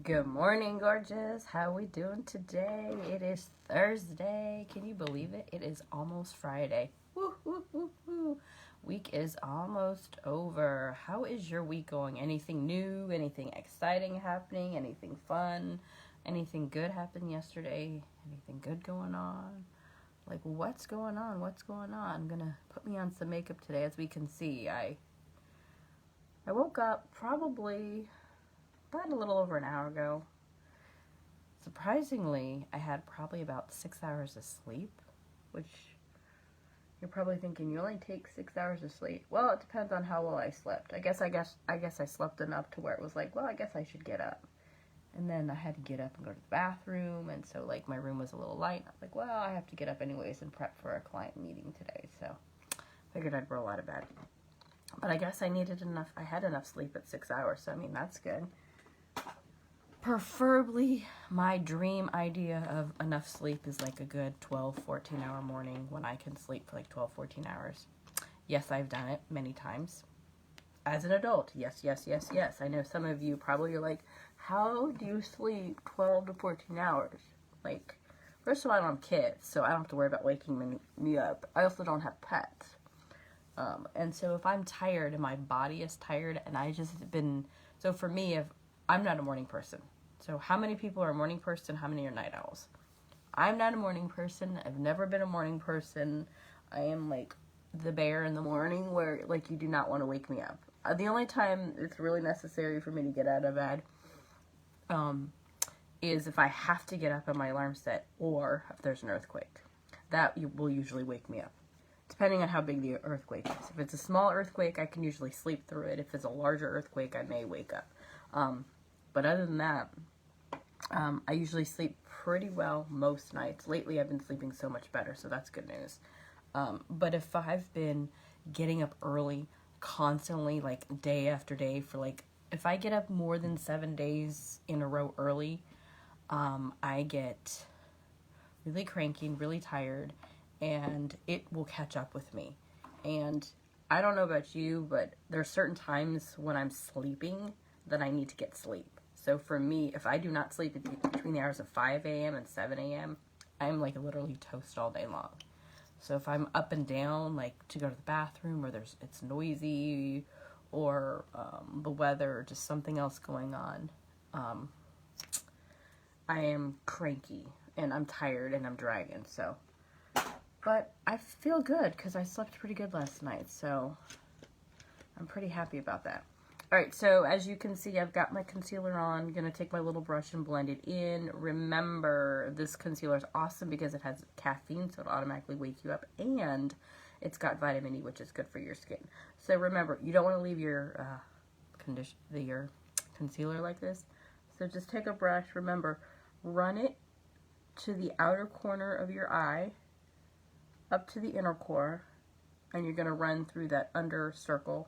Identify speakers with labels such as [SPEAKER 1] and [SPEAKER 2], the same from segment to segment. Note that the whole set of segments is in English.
[SPEAKER 1] Good morning, gorgeous. How we doing today? It is Thursday. Can you believe it? It is almost Friday. Woo, woo, woo, woo. Week is almost over. How is your week going? Anything new? Anything exciting happening? Anything fun? Anything good happened yesterday? Anything good going on? Like, what's going on? What's going on? I'm gonna put me on some makeup today. As we can see, I woke up probably about a little over an hour ago. Surprisingly, I had probably about 6 hours of sleep, which you're probably thinking you only take 6 hours of sleep. Well, it depends on how well I slept. I guess I slept enough to where it was like, well, I guess I should get up. And then I had to get up and go to the bathroom, and so like my room was a little light. I was like, well, I have to get up anyways and prep for a client meeting today. So figured I'd roll out of bed. But I guess I needed enough. I had enough sleep at 6 hours, so I mean that's good. Preferably, my dream idea of enough sleep is like a good 12, 14-hour morning when I can sleep for like 12, 14 hours. Yes, I've done it many times. As an adult, yes, yes, yes, yes. I know some of you probably are like, how do you sleep 12 to 14 hours? Like, first of all, I don't have kids, so I don't have to worry about waking me up. I also don't have pets. And so if I'm tired and my body is tired and so for me, if I'm not a morning person. So how many people are a morning person? How many are night owls? I'm not a morning person. I've never been a morning person. I am like the bear in the morning where like you do not want to wake me up. The only time it's really necessary for me to get out of bed is if I have to get up and my alarm's set or if there's an earthquake. That will usually wake me up, depending on how big the earthquake is. If it's a small earthquake, I can usually sleep through it. If it's a larger earthquake, I may wake up. But other than that, I usually sleep pretty well most nights. Lately, I've been sleeping so much better, so that's good news. But if I've been getting up early, constantly, like day after day, if I get up more than 7 days in a row early, I get really cranky and really tired, and it will catch up with me. And I don't know about you, but there are certain times when I'm sleeping that I need to get sleep. So for me, if I do not sleep between the hours of 5 a.m. and 7 a.m., I'm like literally toast all day long. So if I'm up and down, like to go to the bathroom or it's noisy or the weather or just something else going on, I am cranky and I'm tired and I'm dragging. So, but I feel good because I slept pretty good last night. So I'm pretty happy about that. Alright, so as you can see, I've got my concealer on. I'm going to take my little brush and blend it in. Remember, this concealer is awesome because it has caffeine, so it'll automatically wake you up. And it's got vitamin E, which is good for your skin. So remember, you don't want to leave your concealer like this. So just take a brush. Remember, run it to the outer corner of your eye, up to the inner core, and you're going to run through that under circle.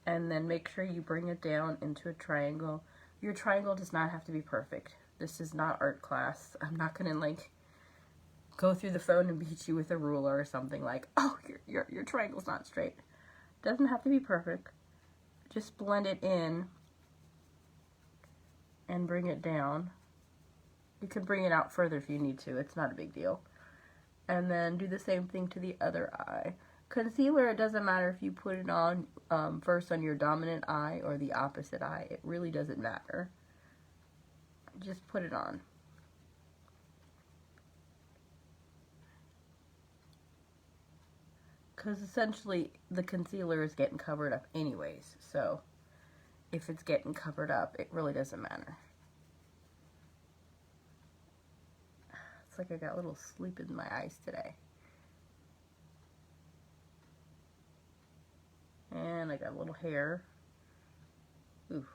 [SPEAKER 1] And then make sure you bring it down into a triangle. Your triangle does not have to be perfect. This is not art class. I'm not gonna like go through the phone and beat you with a ruler or something like, oh, your triangle's not straight. Doesn't have to be perfect. Just blend it in and bring it down. You can bring it out further if you need to. It's not a big deal. And then do the same thing to the other eye. Concealer, it doesn't matter if you put it on first on your dominant eye or the opposite eye. It really doesn't matter. Just put it on. Because essentially the concealer is getting covered up anyways. So if it's getting covered up, it really doesn't matter. It's like I got a little sleep in my eyes today. And I got a little hair. Ooh,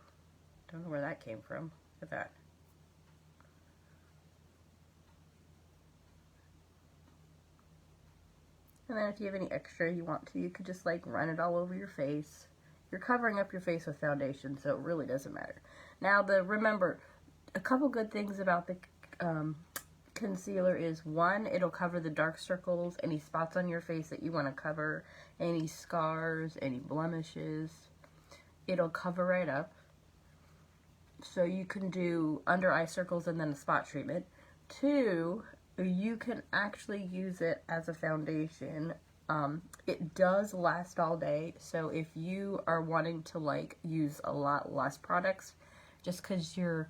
[SPEAKER 1] don't know where that came from. Look at that. And then if you have any extra you want to, you could just like run it all over your face. You're covering up your face with foundation, so it really doesn't matter. Now, remember, a couple good things about the concealer is, one, it'll cover the dark circles, any spots on your face that you want to cover, any scars, any blemishes. It'll cover right up. So you can do under eye circles and then a spot treatment. 2, you can actually use it as a foundation. It does last all day, so if you are wanting to like use a lot less products, just because you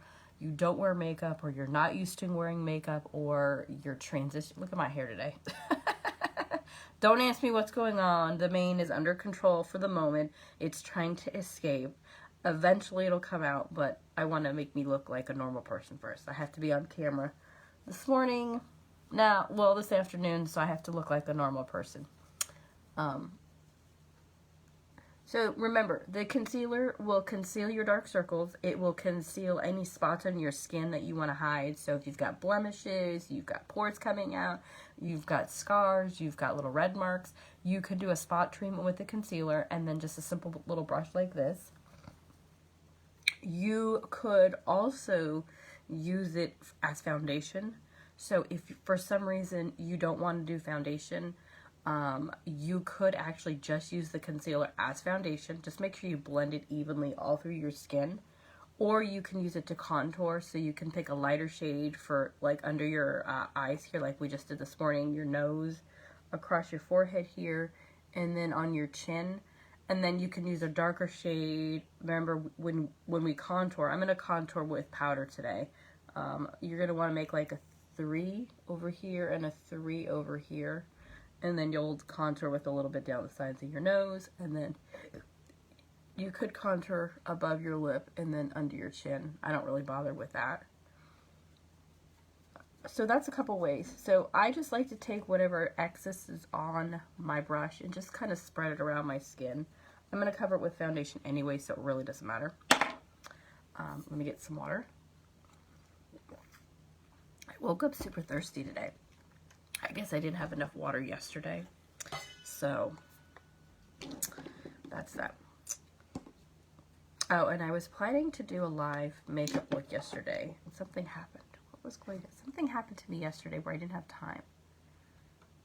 [SPEAKER 1] don't wear makeup, or you're not used to wearing makeup, or you're transition. Look at my hair today. Don't ask me what's going on. The mane is under control for the moment. It's trying to escape. Eventually it'll come out, but I want to make me look like a normal person first. I have to be on camera this morning. Now, well, this afternoon, so I have to look like a normal person. So remember, the concealer will conceal your dark circles. It will conceal any spots on your skin that you want to hide. So if you've got blemishes, you've got pores coming out, you've got scars, you've got little red marks, you could do a spot treatment with the concealer and then just a simple little brush like this. You could also use it as foundation. So if for some reason you don't want to do foundation, you could actually just use the concealer as foundation. Just make sure you blend it evenly all through your skin. Or you can use it to contour, so you can pick a lighter shade for like under your eyes here, like we just did this morning, your nose, across your forehead here, and then on your chin. And then you can use a darker shade. Remember, when we contour, I'm going to contour with powder today. You're going to want to make like a 3 over here and a 3 over here. And then you'll contour with a little bit down the sides of your nose. And then you could contour above your lip and then under your chin. I don't really bother with that. So that's a couple ways. So I just like to take whatever excess is on my brush and just kind of spread it around my skin. I'm going to cover it with foundation anyway, so it really doesn't matter. Let me get some water. I woke up super thirsty today. I guess I didn't have enough water yesterday. So that's that. Oh, and I was planning to do a live makeup look yesterday, and something happened. Something happened to me yesterday where I didn't have time.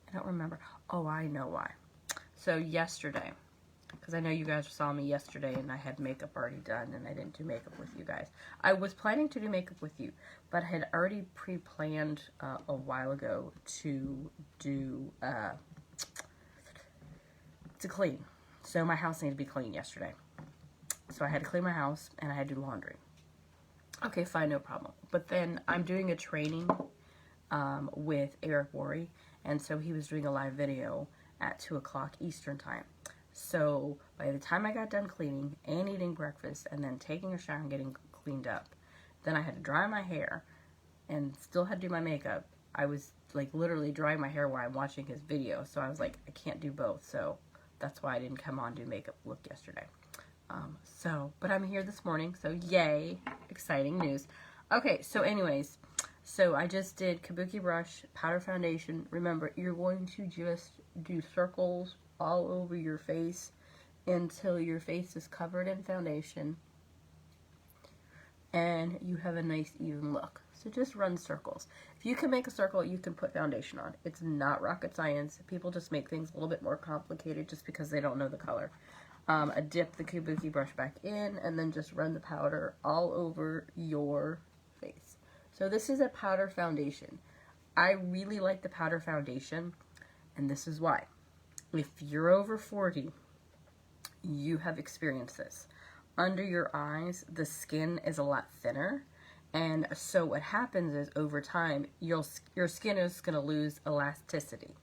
[SPEAKER 1] I don't remember. Oh, I know why. So yesterday, because I know you guys saw me yesterday and I had makeup already done and I didn't do makeup with you guys. I was planning to do makeup with you, but I had already pre-planned a while ago to do, to clean. So my house needed to be clean yesterday. So I had to clean my house and I had to do laundry. Okay, fine, no problem. But then I'm doing a training with Eric Worre, and so he was doing a live video at 2 o'clock Eastern time. So by the time I got done cleaning and eating breakfast and then taking a shower and getting cleaned up, then I had to dry my hair and still had to do my makeup. I was like literally drying my hair while I'm watching his video, so I was like, I can't do both. So that's why I didn't come on and do makeup look yesterday. But I'm here this morning, so yay, exciting news. Okay, so anyways, so I just did kabuki brush, powder foundation. Remember, you're going to just do circles all over your face until your face is covered in foundation and you have a nice even look. So just run circles. If you can make a circle, you can put foundation on. It's not rocket science. People just make things a little bit more complicated just because they don't know the color. Dip the kabuki brush back in and then just run the powder all over your face. So this is a powder foundation. I really like the powder foundation, and this is why. If you're over 40, you have experienced this. Under your eyes, the skin is a lot thinner, and so what happens is over time, your skin is going to lose elasticity.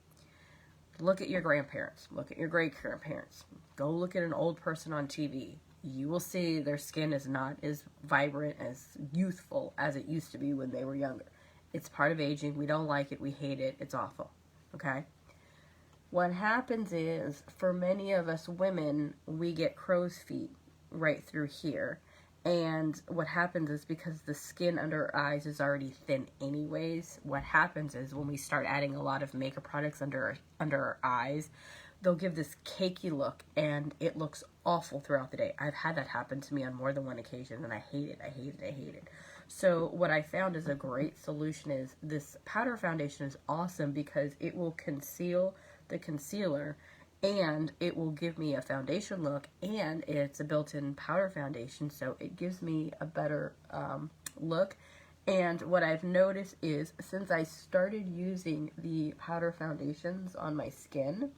[SPEAKER 1] Look at your grandparents. Look at your great-grandparents. Go look at an old person on TV. You will see their skin is not as vibrant, as youthful as it used to be when they were younger. It's part of aging. We don't like it. We hate it. It's awful. Okay? What happens is, for many of us women, we get crow's feet right through here. And what happens is, because the skin under our eyes is already thin anyways, what happens is when we start adding a lot of makeup products under our eyes, they'll give this cakey look, and it looks awful throughout the day. I've had that happen to me on more than one occasion, and I hate it. I hate it. I hate it. So what I found is a great solution is this powder foundation is awesome because it will conceal the concealer, and it will give me a foundation look, and it's a built-in powder foundation, so it gives me a better look. And what I've noticed is since I started using the powder foundations on my skin,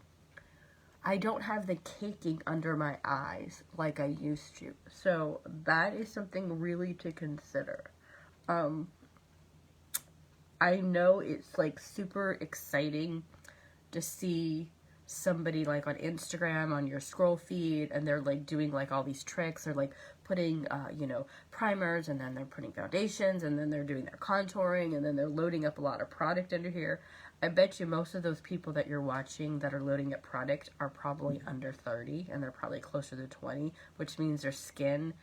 [SPEAKER 1] I don't have the caking under my eyes like I used to. So that is something really to consider. I know it's like super exciting to see somebody like on Instagram on your scroll feed, and they're like doing like all these tricks. They're like putting you know, primers, and then they're putting foundations, and then they're doing their contouring, and then they're loading up a lot of product under here. I bet you most of those people that you're watching that are loading up product are probably under 30, and they're probably closer to 20, which means their skin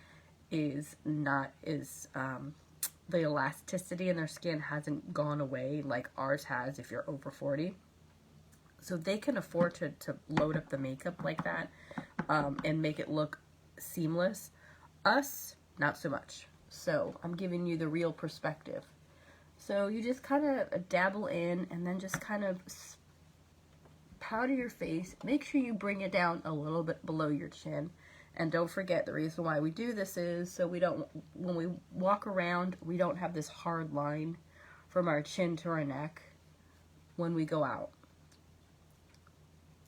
[SPEAKER 1] is not as the elasticity in their skin hasn't gone away like ours has if you're over 40. So they can afford to load up the makeup like that and make it look seamless. Us, not so much. So I'm giving you the real perspective. So you just kind of dabble in, and then just kind of powder your face. Make sure you bring it down a little bit below your chin. And don't forget, the reason why we do this is so we don't, when we walk around, we don't have this hard line from our chin to our neck when we go out.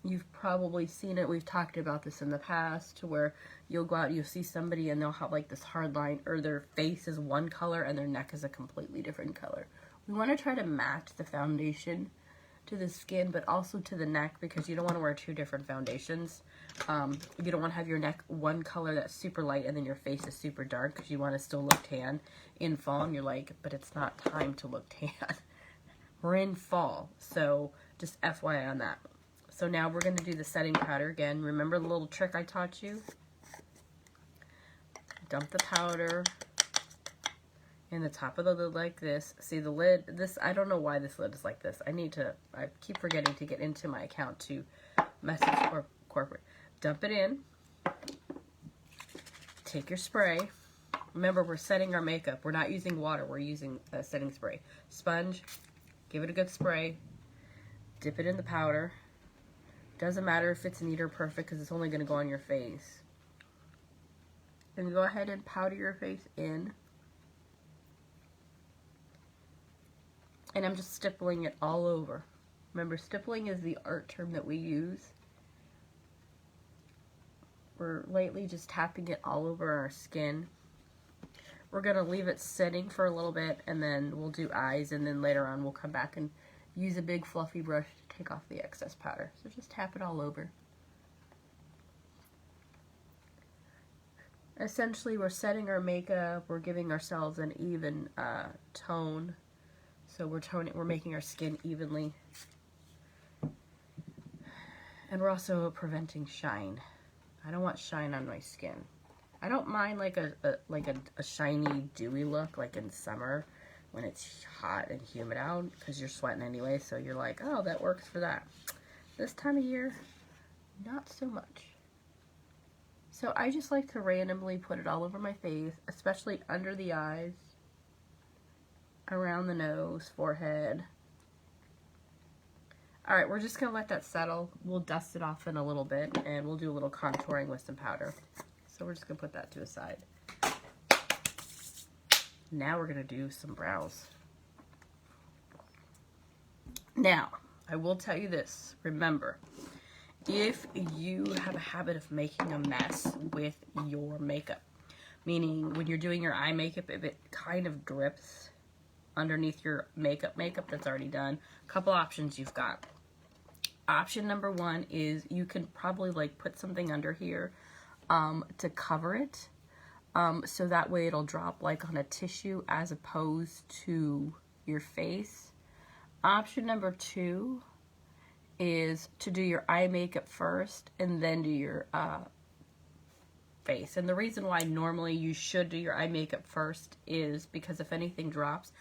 [SPEAKER 1] You've probably seen it. We've talked about this in the past, to where you'll go out, you'll see somebody and they'll have like this hard line, or their face is one color and their neck is a completely different color. We want to try to match the foundation to the skin, but also to the neck, because you don't want to wear two different foundations. You don't want to have your neck one color that's super light and then your face is super dark, because you want to still look tan in fall, and you're like, but it's not time to look tan. We're in fall, so just FYI on that. So now we're going to do the setting powder again. Remember the little trick I taught you? Dump the powder in the top of the lid like this. See the lid? This, I don't know why this lid is like this. I keep forgetting to get into my account to message corporate. Dump it in. Take your spray. Remember, we're setting our makeup. We're not using water. We're using a setting spray. Sponge. Give it a good spray. Dip it in the powder. Doesn't matter if it's neat or perfect, because it's only going to go on your face. And go ahead and powder your face in. And I'm just stippling it all over. Remember, stippling is the art term that we use. We're lightly just tapping it all over our skin. We're going to leave it setting for a little bit, and then we'll do eyes, and then later on we'll come back and use a big fluffy brush to take off the excess powder. So just tap it all over. Essentially, we're setting our makeup, we're giving ourselves an even tone. So we're making our skin evenly. And we're also preventing shine. I don't want shine on my skin. I don't mind like a shiny, dewy look, like in summer when it's hot and humid out, because you're sweating anyway, so you're like, oh, that works for that. This time of year, not so much. So I just like to randomly put it all over my face, especially under the eyes, around the nose, forehead. Alright, we're just going to let that settle. We'll dust it off in a little bit, and we'll do a little contouring with some powder. So we're just going to put that to a side. Now we're going to do some brows. Now, I will tell you this. Remember, if you have a habit of making a mess with your makeup, meaning when you're doing your eye makeup, if it kind of drips underneath your makeup that's already done, a couple options you've got. Option number one is you can probably like put something under here to cover it, so that way it'll drop like on a tissue as opposed to your face. Option number two is to do your eye makeup first and then do your face. And the reason why normally you should do your eye makeup first is because if anything drops,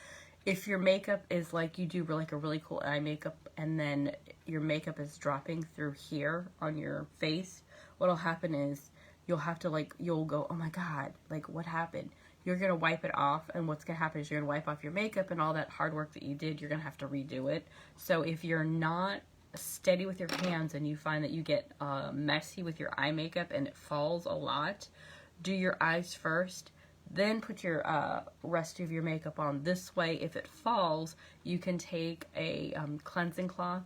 [SPEAKER 1] if your makeup is like you do like a really cool eye makeup and then your makeup is dropping through here on your face, what'll happen is you'll have to like, you'll go, oh my god, like what happened? You're going to wipe it off, and what's going to happen is you're going to wipe off your makeup, and all that hard work that you did, you're going to have to redo it. So if you're not steady with your hands and you find that you get messy with your eye makeup and it falls a lot, do your eyes first, then put your rest of your makeup on. This way, if it falls, you can take a cleansing cloth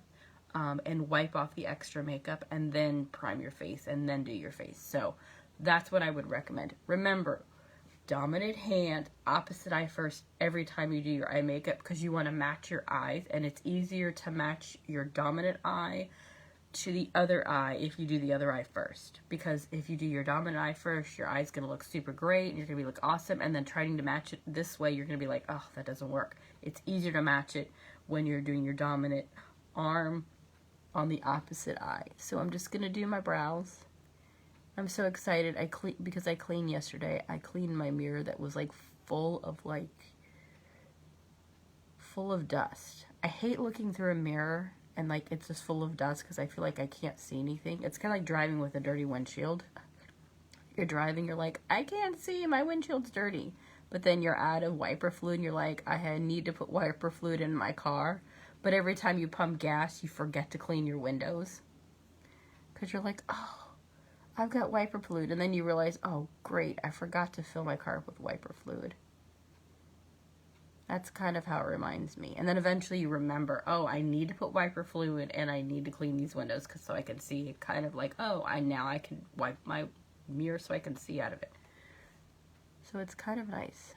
[SPEAKER 1] and wipe off the extra makeup and then prime your face and then do your face. So that's what I would recommend. Remember, dominant hand, opposite eye first every time you do your eye makeup, because you want to match your eyes, and it's easier to match your dominant eye to the other eye if you do the other eye first. Because if you do your dominant eye first, your eye's going to look super great and you're going to look awesome, and then trying to match it this way, you're going to be like, oh, that doesn't work. It's easier to match it when you're doing your dominant arm on the opposite eye. So I'm just going to do my brows. I'm so excited. Because I cleaned yesterday. I cleaned my mirror that was like full of dust. I hate looking through a mirror and like it's just full of dust because I feel like I can't see anything. It's kind of like driving with a dirty windshield. You're driving, you're like, I can't see, my windshield's dirty. But then you're out of wiper fluid and you're like, need to put wiper fluid in my car. But every time you pump gas, you forget to clean your windows. Because you're like, oh, I've got wiper fluid, and then you realize, oh, great, I forgot to fill my car with wiper fluid. That's kind of how it reminds me. And then eventually you remember, oh, I need to put wiper fluid, and I need to clean these windows so I can see. Kind of like, oh, now I can wipe my mirror so I can see out of it. So it's kind of nice.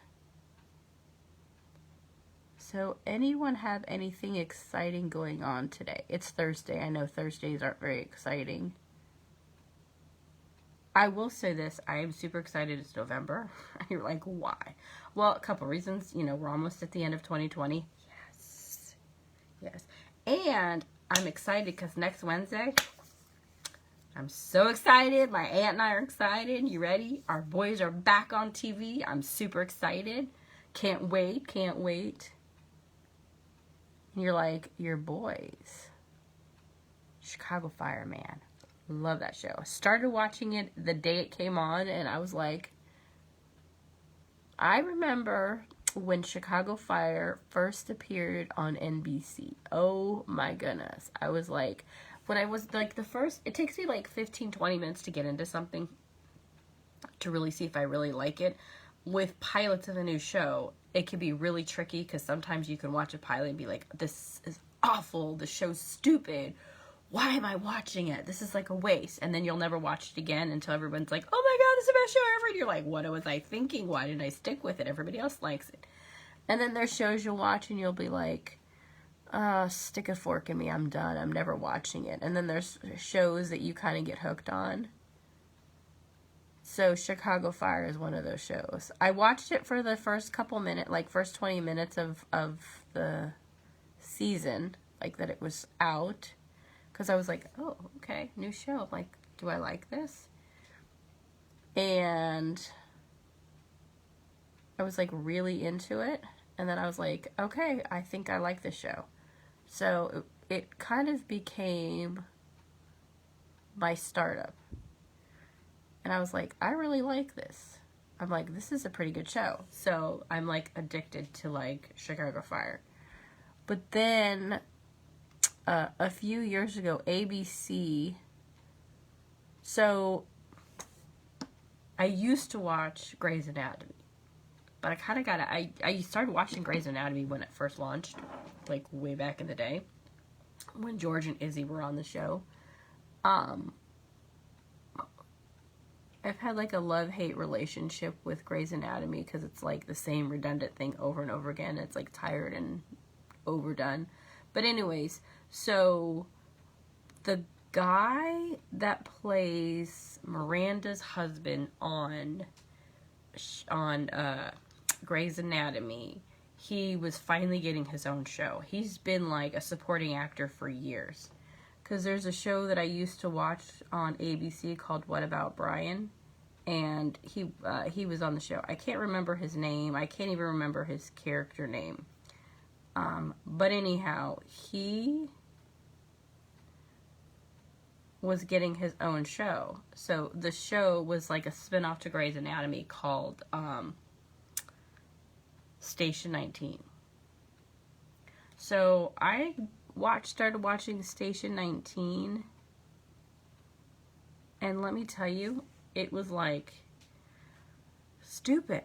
[SPEAKER 1] So anyone have anything exciting going on today? It's Thursday. I know Thursdays aren't very exciting. I will say this, I am super excited it's November. You're like, why? Well, a couple reasons. You know, we're almost at the end of 2020. Yes. Yes. And I'm excited because next Wednesday, I'm so excited. My aunt and I are excited. You ready? Our boys are back on TV. I'm super excited. Can't wait. Can't wait. And you're like, your boys. Chicago Fire, man. Love that show. I started watching it the day it came on, and I was like, I remember when Chicago Fire first appeared on NBC. Oh my goodness. I was like, when I was like it takes me like 15-20 minutes to get into something to really see if I really like it. With pilots of a new show, it can be really tricky because sometimes you can watch a pilot and be like, this is awful, the show's stupid. Why am I watching it? This is like a waste. And then you'll never watch it again until everyone's like, oh my God, this is the best show ever. And you're like, what was I thinking? Why didn't I stick with it? Everybody else likes it. And then there's shows you'll watch and you'll be like, stick a fork in me. I'm done. I'm never watching it. And then there's shows that you kind of get hooked on. So Chicago Fire is one of those shows. I watched it for the first couple minutes, like first 20 minutes of the season, like that it was out. Because I was like, oh, okay, new show. Like, do I like this? And I was like really into it. And then I was like, okay, I think I like this show. So it kind of became my startup. And I was like, I really like this. I'm like, this is a pretty good show. So I'm like addicted to like Chicago Fire. But then a few years ago, ABC. So I used to watch Grey's Anatomy, but I kind of I started watching Grey's Anatomy when it first launched, like way back in the day, when George and Izzy were on the show. I've had like a love-hate relationship with Grey's Anatomy because it's like the same redundant thing over and over again. It's like tired and overdone. But anyways, so the guy that plays Miranda's husband on Grey's Anatomy, he was finally getting his own show. He's been like a supporting actor for years. Because there's a show that I used to watch on ABC called What About Brian? And he was on the show. I can't remember his name. I can't even remember his character name. But anyhow, he was getting his own show. So the show was like a spin-off to Grey's Anatomy called Station 19. So I started watching Station 19. And let me tell you, it was like stupid.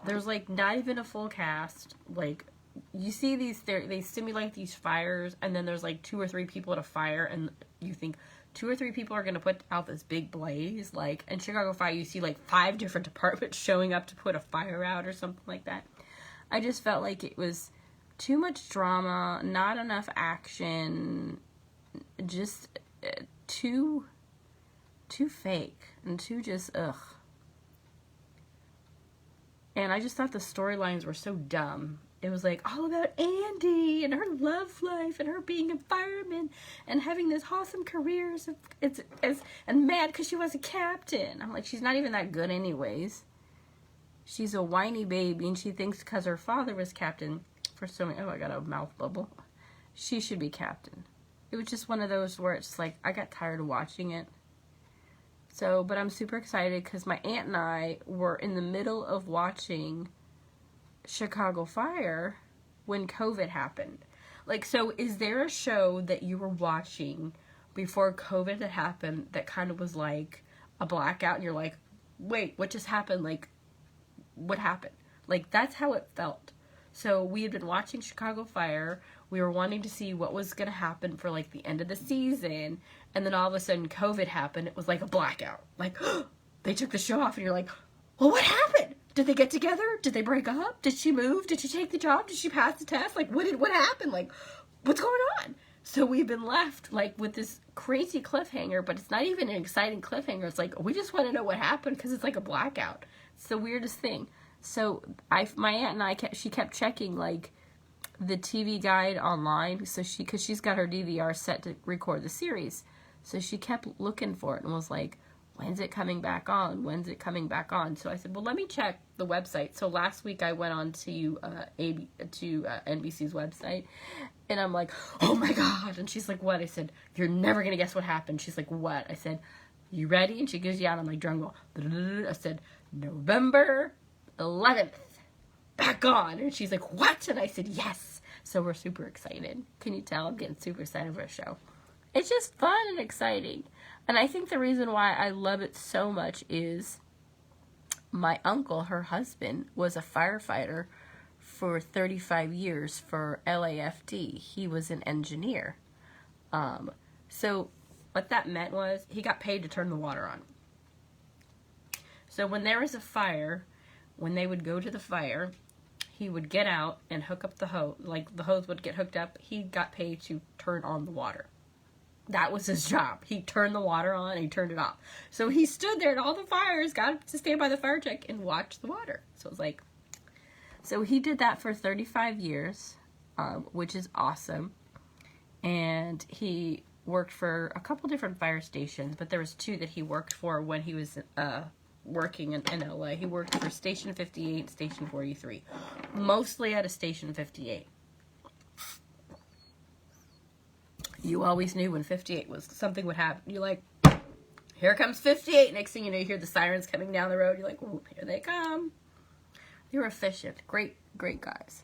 [SPEAKER 1] There's like not even a full cast. Like, you see these, they simulate these fires, and then there's like 2 or 3 people at a fire, and you think 2 or 3 people are going to put out this big blaze. Like, in Chicago Fire, you see like 5 different departments showing up to put a fire out or something like that. I just felt like it was too much drama, not enough action, just too fake, and too just, ugh. And I just thought the storylines were so dumb. It was like all about Andy and her love life and her being a fireman and having this awesome career and mad because she was a captain. I'm like, she's not even that good anyways. She's a whiny baby, and she thinks because her father was captain for so many, oh, I got a mouth bubble, she should be captain. It was just one of those where it's like, I got tired of watching it. So, but I'm super excited because my aunt and I were in the middle of watching Chicago Fire when COVID happened. Like, so is there a show that you were watching before COVID had happened that kind of was like a blackout and you're like, wait, what just happened? Like, what happened? Like, that's how it felt. So we had been watching Chicago Fire. We were wanting to see what was going to happen for like the end of the season. And then all of a sudden COVID happened. It was like a blackout. Like, they took the show off, and you're like, well, what happened? Did they get together? Did they break up? Did she move? Did she take the job? Did she pass the test? Like, what happened? Like, what's going on? So we've been left like with this crazy cliffhanger, but it's not even an exciting cliffhanger. It's like, we just want to know what happened because it's like a blackout. It's the weirdest thing. So my aunt and I she kept checking like the TV guide online, so because she's got her DVR set to record the series, so she kept looking for it and was like, when's it coming back on? When's it coming back on? So I said, well, let me check the website. So last week I went on to NBC's website, and I'm like, oh my God. And she's like, what? I said, you're never going to guess what happened. She's like, what? I said, you ready? And she goes, yeah. And I'm like, drum roll. I said, November 11th, back on. And she's like, what? And I said, yes. So we're super excited. Can you tell? I'm getting super excited for a show. It's just fun and exciting. And I think the reason why I love it so much is my uncle, her husband, was a firefighter for 35 years for LAFD. He was an engineer. So what that meant was he got paid to turn the water on. So when there was a fire, when they would go to the fire, he would get out and hook up the hose. Like, the hose would get hooked up. He got paid to turn on the water. That was his job. He turned the water on and he turned it off. So he stood there at all the fires, got to stand by the fire truck and watch the water. So it was like, so he did that for 35 years, which is awesome. And he worked for a couple different fire stations, but there was 2 that he worked for when he was working in LA. He worked for Station 58, Station 43. Mostly at a Station 58. You always knew when 58 was, something would happen. You're like, here comes 58. Next thing you know, you hear the sirens coming down the road. You're like, oh, here they come. They were efficient. Great guys.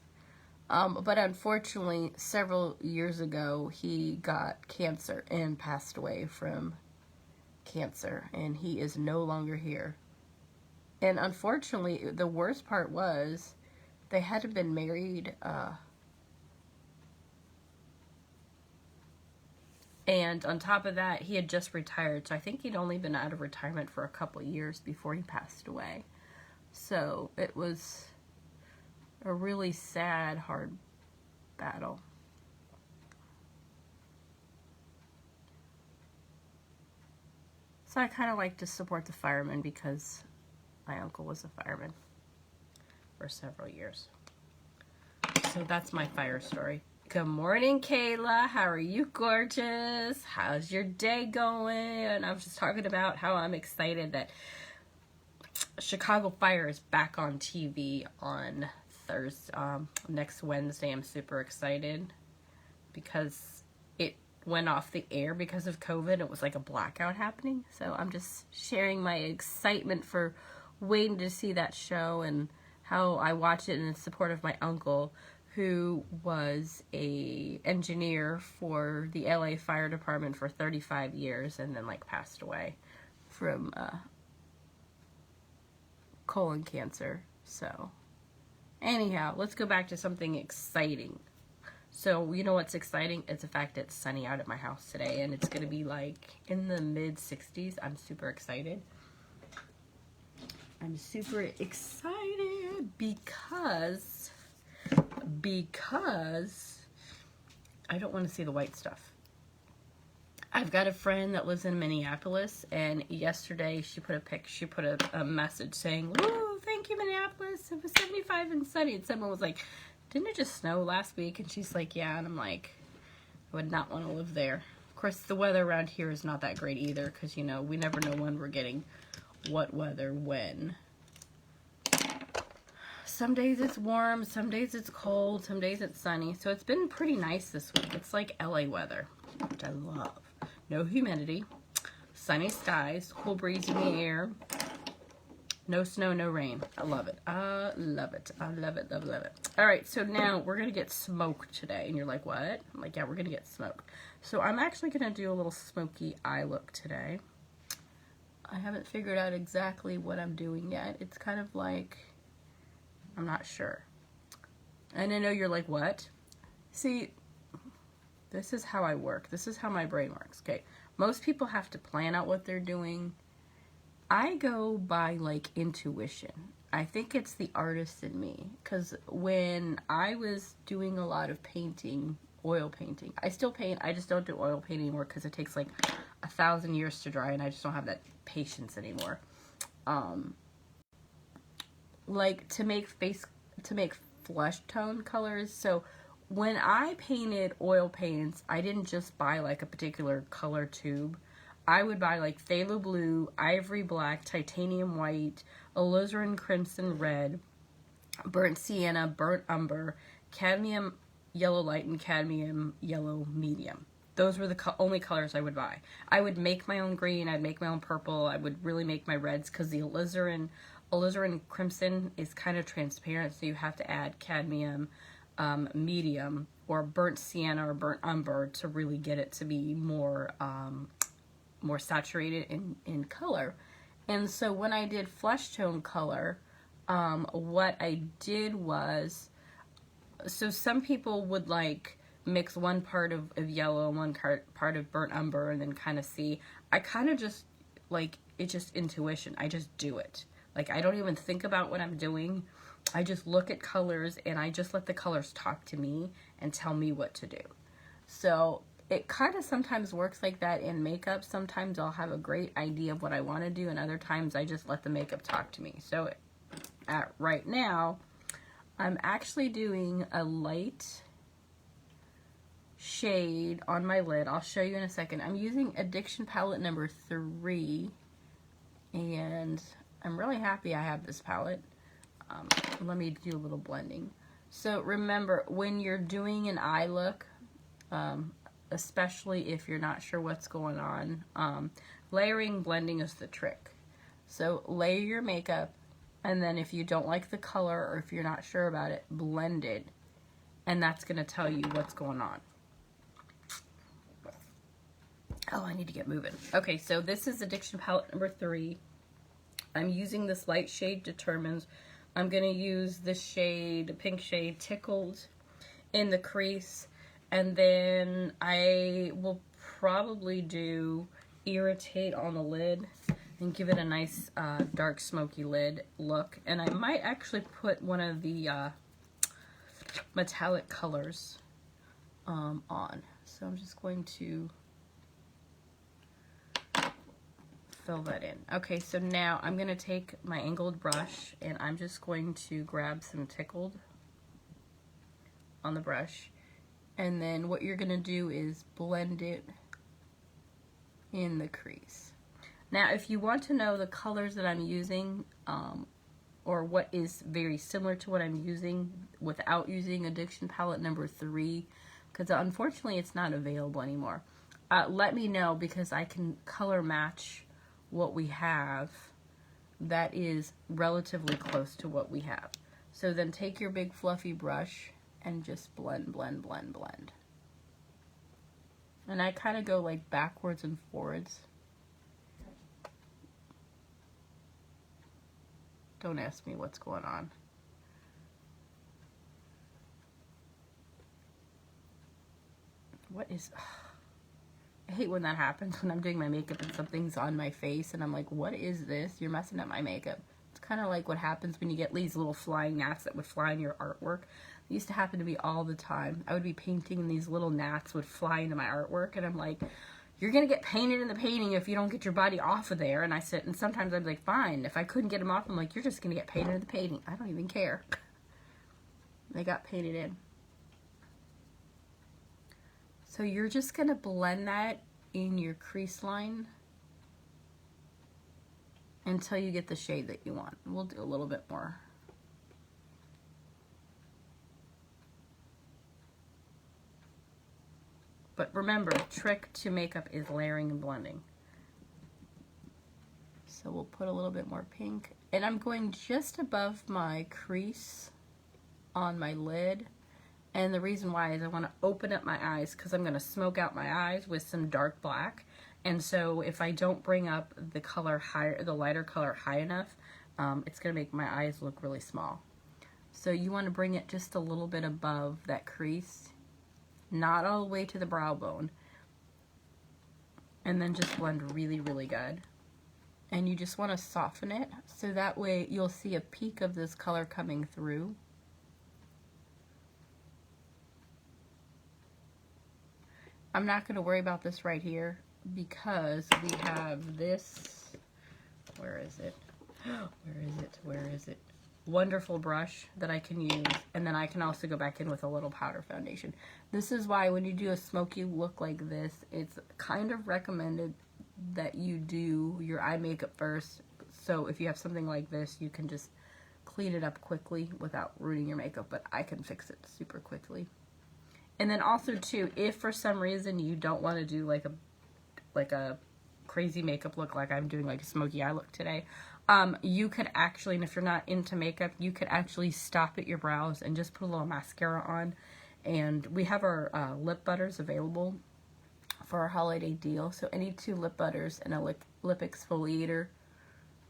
[SPEAKER 1] But unfortunately, several years ago, he got cancer and passed away from cancer. And he is no longer here. And unfortunately, the worst part was they hadn't been married, and on top of that, he had just retired. So I think he'd only been out of retirement for a couple years before he passed away. So it was a really sad, hard battle. So I kind of like to support the firemen because my uncle was a fireman for several years. So that's my fire story. Good morning, Kayla. How are you, gorgeous? How's your day going? And I was just talking about how I'm excited that Chicago Fire is back on TV on Thursday, next Wednesday. I'm super excited because it went off the air because of COVID. It was like a blackout happening. So I'm just sharing my excitement for waiting to see that show and how I watch it in support of my uncle, who was a engineer for the LA Fire Department for 35 years and then like passed away from colon cancer. So anyhow, let's go back to something exciting. So you know what's exciting? It's the fact that it's sunny out at my house today, and it's gonna be like in the mid 60s. I'm super excited. I'm super excited because I don't want to see the white stuff. I've got a friend that lives in Minneapolis, and yesterday she put a message saying, "Woo, thank you, Minneapolis. It was 75 and sunny." And someone was like, "Didn't it just snow last week?" And she's like, "Yeah." And I'm like, I would not want to live there. Of course, the weather around here is not that great either, because, you know, we never know when we're getting what weather when. Some days it's warm, some days it's cold, some days it's sunny. So it's been pretty nice this week. It's like LA weather, which I love. No humidity, sunny skies, cool breeze in the air, no snow, no rain. I love it. I love it. I love it, love, love it. All right, so now we're going to get smoked today. And you're like, what? I'm like, yeah, we're going to get smoked. So I'm actually going to do a little smoky eye look today. I haven't figured out exactly what I'm doing yet. It's kind of like, I'm not sure. And I know you're like, what? See, this is how I work. This is how my brain works. Okay, most people have to plan out what they're doing. I go by like intuition. I think it's the artist in me, because when I was doing a lot of painting, oil painting, I still paint, I just don't do oil paint anymore because it takes like 1,000 years to dry, and I just don't have that patience anymore. Like to make flesh tone colors. So when I painted oil paints, I didn't just buy like a particular color tube. I would buy like phthalo blue, ivory black, titanium white, alizarin crimson red, burnt sienna, burnt umber, cadmium yellow light, and cadmium yellow medium. Those were the only colors I would buy. I would make my own green, I'd make my own purple, I would really make my reds, because the alizarin crimson is kind of transparent, so you have to add cadmium medium or burnt sienna or burnt umber to really get it to be more saturated in color. And so when I did flesh tone color, what I did was, so some people would like mix one part of yellow and one part of burnt umber and then kind of see. I kind of just like, it's just intuition. I just do it. Like, I don't even think about what I'm doing. I just look at colors and I just let the colors talk to me and tell me what to do. So it kind of sometimes works like that in makeup. Sometimes I'll have a great idea of what I want to do, and other times I just let the makeup talk to me. So right now, I'm actually doing a light shade on my lid. I'll show you in a second. I'm using Addiction Palette number 3, and I'm really happy I have this palette. Let me do a little blending. So remember, when you're doing an eye look, especially if you're not sure what's going on, layering, blending is the trick. So layer your makeup, and then if you don't like the color or if you're not sure about it, blend it, and that's going to tell you what's going on. Oh, I need to get moving. Okay, so this is Addiction Palette number 3. I'm using this light shade Determined. I'm going to use this shade, pink shade, Tickled, in the crease. And then I will probably do Irritate on the lid and give it a nice dark smoky lid look. And I might actually put one of the metallic colors on. So I'm just going to fill that in. Okay, so now I'm going to take my angled brush and I'm just going to grab some Tickled on the brush. And then what you're going to do is blend it in the crease. Now, if you want to know the colors that I'm using, or what is very similar to what I'm using without using Addiction Palette number 3, because unfortunately it's not available anymore, let me know, because I can color match what we have that is relatively close to what we have. So then take your big fluffy brush and just blend, blend, blend, blend. And I kind of go like backwards and forwards. Don't ask me what's going on. What is... I hate when that happens, when I'm doing my makeup and something's on my face and I'm like, what is this? You're messing up my makeup. It's kind of like what happens when you get these little flying gnats that would fly in your artwork. It used to happen to me all the time. I would be painting and these little gnats would fly into my artwork, and I'm like, you're going to get painted in the painting if you don't get your body off of there. And I sit, and sometimes I'd be like, fine. If I couldn't get them off, I'm like, you're just going to get painted in the painting. I don't even care. They got painted in. So you're just going to blend that in your crease line until you get the shade that you want. We'll do a little bit more. But remember, the trick to makeup is layering and blending. So we'll put a little bit more pink. And I'm going just above my crease on my lid. And the reason why is I want to open up my eyes because I'm going to smoke out my eyes with some dark black. And so if I don't bring up the color higher, the lighter color high enough, it's going to make my eyes look really small. So you want to bring it just a little bit above that crease. Not all the way to the brow bone. And then just blend really, really good. And you just want to soften it so that way you'll see a peak of this color coming through. I'm not going to worry about this right here because we have this, where is it? Where is it? Where is it? Wonderful brush that I can use, and then I can also go back in with a little powder foundation. This is why when you do a smoky look like this, it's kind of recommended that you do your eye makeup first. So if you have something like this, you can just clean it up quickly without ruining your makeup, but I can fix it super quickly. And then also too, if for some reason you don't want to do like a crazy makeup look like I'm doing, like a smoky eye look today, you could actually, and if you're not into makeup, you could actually stop at your brows and just put a little mascara on. And we have our lip butters available for our holiday deal. So any 2 lip butters and a lip exfoliator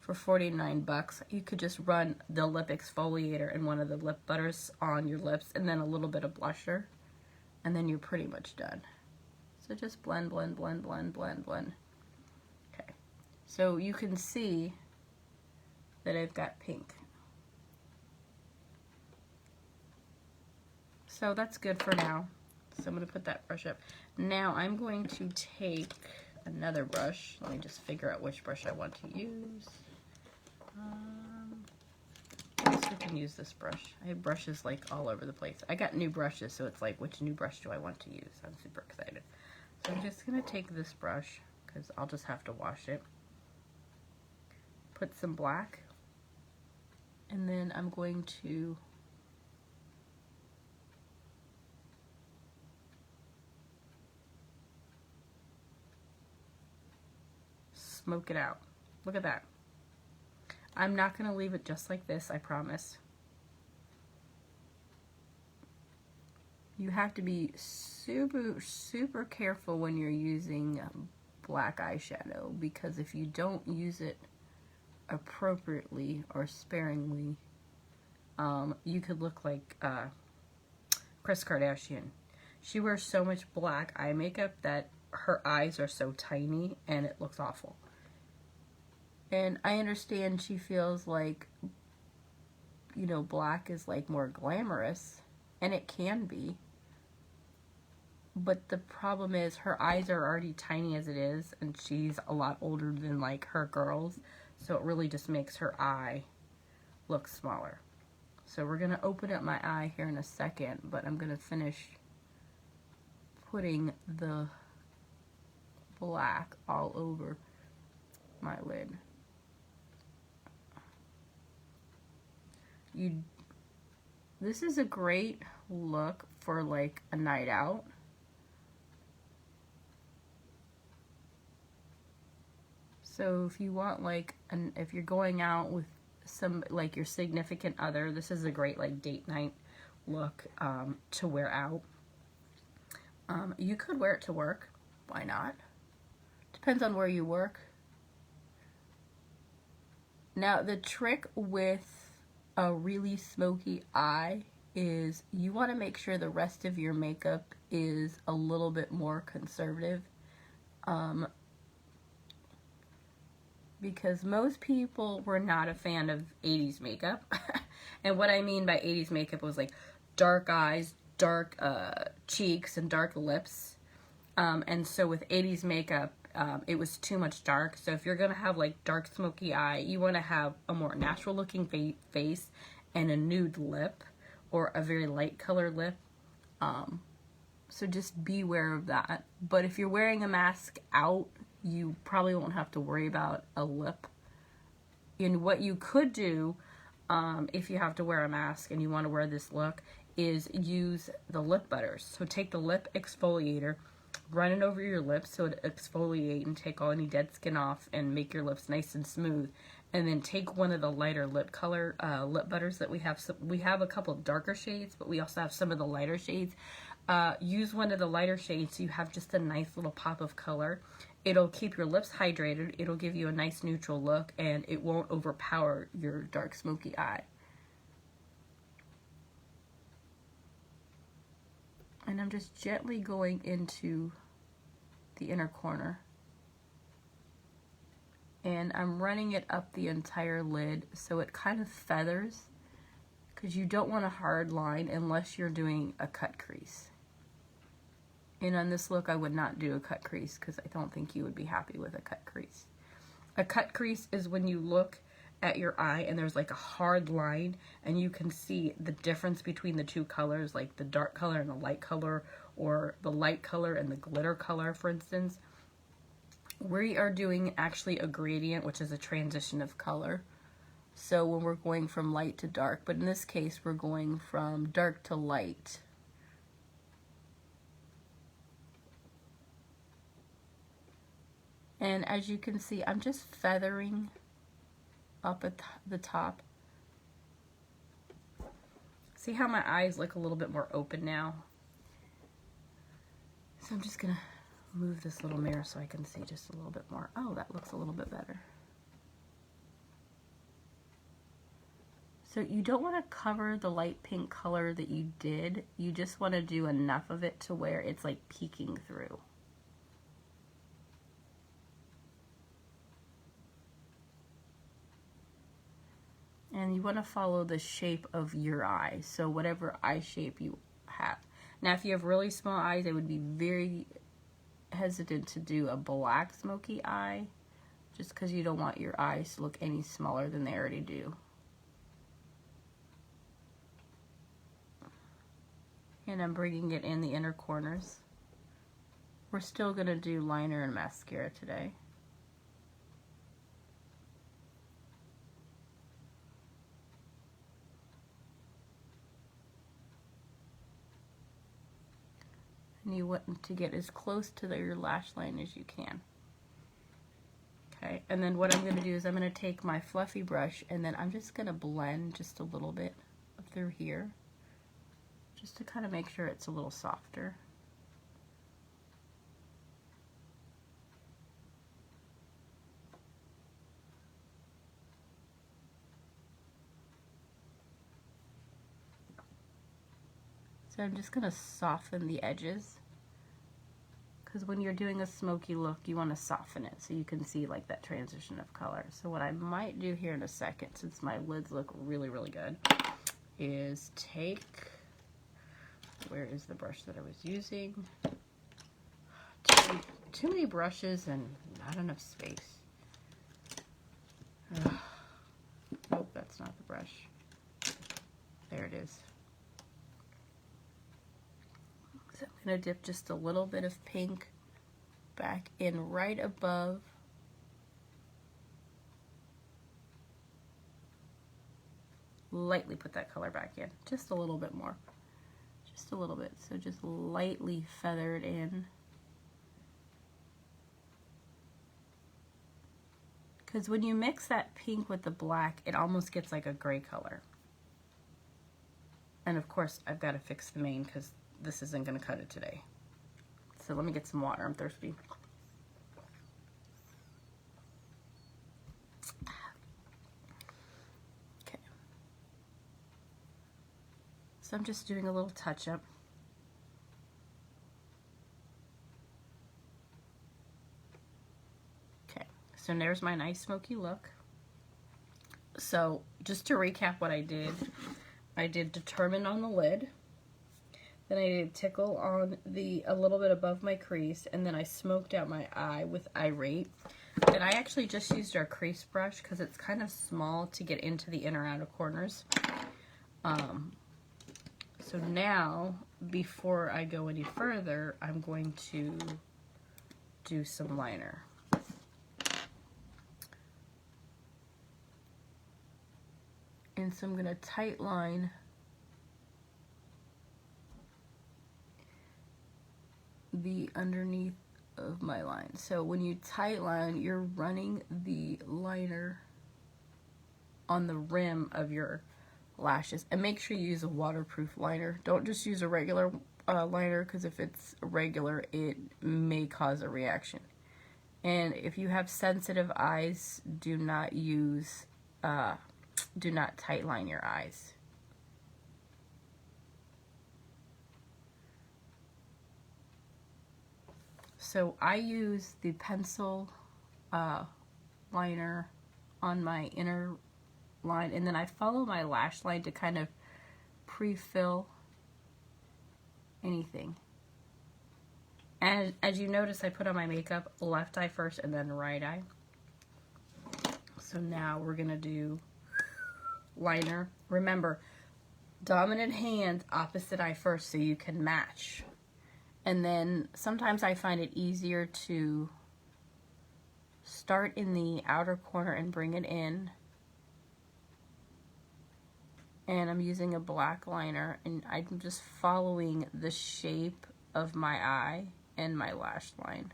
[SPEAKER 1] for $49. You could just run the lip exfoliator and one of the lip butters on your lips and then a little bit of blusher. And then you're pretty much done. So just blend, blend, blend, blend, blend, blend. Okay. So you can see that I've got pink. So that's good for now. So I'm going to put that brush up. Now I'm going to take another brush. Let me just figure out which brush I want to use. I guess we can use this brush. I have brushes like all over the place. I got new brushes, so it's like, which new brush do I want to use? I'm super excited. So I'm just going to take this brush, because I'll just have to wash it. Put some black. And then I'm going to smoke it out. Look at that. I'm not going to leave it just like this, I promise. You have to be super, super careful when you're using black eyeshadow, because if you don't use it appropriately or sparingly, you could look like Kris Kardashian. She wears so much black eye makeup that her eyes are so tiny and it looks awful. And I understand she feels like, you know, black is like more glamorous, and it can be. But the problem is her eyes are already tiny as it is, and she's a lot older than like her girls. So it really just makes her eye look smaller. So we're going to open up my eye here in a second, but I'm going to finish putting the black all over my lid. This is a great look for like a night out. So if you want like, if you're going out with some, like your significant other, this is a great like date night look to wear out. You could wear it to work. Why not? Depends on where you work. Now, the trick with a really smoky eye is you want to make sure the rest of your makeup is a little bit more conservative. Because most people were not a fan of 80s makeup. And what I mean by 80s makeup was like dark eyes, dark cheeks, and dark lips. And so with 80s makeup, it was too much dark. So if you're going to have like dark smoky eye, you want to have a more natural looking face and a nude lip or a very light colored lip. So just beware of that. But if you're wearing a mask out, you probably won't have to worry about a lip. And what you could do, if you have to wear a mask and you want to wear this look, is use the lip butters. So take the lip exfoliator, run it over your lips so it exfoliate and take all any dead skin off and make your lips nice and smooth. And then take one of the lighter lip color lip butters that we have. So we have a couple of darker shades, but we also have some of the lighter shades. Use one of the lighter shades so you have just a nice little pop of color. It'll keep your lips hydrated, it'll give you a nice neutral look, and it won't overpower your dark smoky eye. And I'm just gently going into the inner corner. And I'm running it up the entire lid so it kind of feathers, because you don't want a hard line unless you're doing a cut crease. And on this look, I would not do a cut crease because I don't think you would be happy with a cut crease. A cut crease is when you look at your eye and there's like a hard line and you can see the difference between the two colors, like the dark color and the light color, or the light color and the glitter color, for instance. We are doing actually a gradient, which is a transition of color. So when we're going from light to dark, but in this case, we're going from dark to light. And as you can see, I'm just feathering up at the top. See how my eyes look a little bit more open now? So I'm just gonna move this little mirror so I can see just a little bit more. Oh, that looks a little bit better. So you don't want to cover the light pink color that you did. You just want to do enough of it to where it's like peeking through. And you want to follow the shape of your eye, so whatever eye shape you have. Now, if you have really small eyes, I would be very hesitant to do a black smoky eye, just because you don't want your eyes to look any smaller than they already do. And I'm bringing it in the inner corners. We're still going to do liner and mascara today. And you want to get as close to your lash line as you can. Okay, and then what I'm going to do is I'm going to take my fluffy brush and then I'm just going to blend just a little bit through here, just to kind of make sure it's a little softer. So I'm just going to soften the edges, because when you're doing a smoky look, you want to soften it so you can see like that transition of color. So what I might do here in a second, since my lids look really, really good, is take, where is the brush that I was using? Too many brushes and not enough space. Nope, that's not the brush. There it is. So I'm going to dip just a little bit of pink back in right above lightly put that color back in, just a little bit more, just a little bit, so just lightly feather it in, because when you mix that pink with the black, it almost gets like a gray color. And of course, I've got to fix the mane because this isn't going to cut it today. So let me get some water. I'm thirsty. Okay. So I'm just doing a little touch-up. Okay. So there's my nice smoky look. So just to recap what I did determine on the lid. Then I did tickle on a little bit above my crease, and then I smoked out my eye with Irate. And I actually just used our crease brush because it's kind of small to get into the inner outer corners. So now, before I go any further, I'm going to do some liner. And so I'm going to tight line the underneath of my line. So when you tight line, you're running the liner on the rim of your lashes. And make sure you use a waterproof liner. Don't just use a regular liner, because if it's regular, it may cause a reaction. And if you have sensitive eyes, do not tight line your eyes. So I use the pencil liner on my inner line, and then I follow my lash line to kind of pre-fill anything. And as you notice, I put on my makeup left eye first and then right eye. So now we're gonna do liner. Remember, dominant hand, opposite eye first, so you can match. And then sometimes I find it easier to start in the outer corner and bring it in. And I'm using a black liner, and I'm just following the shape of my eye and my lash line.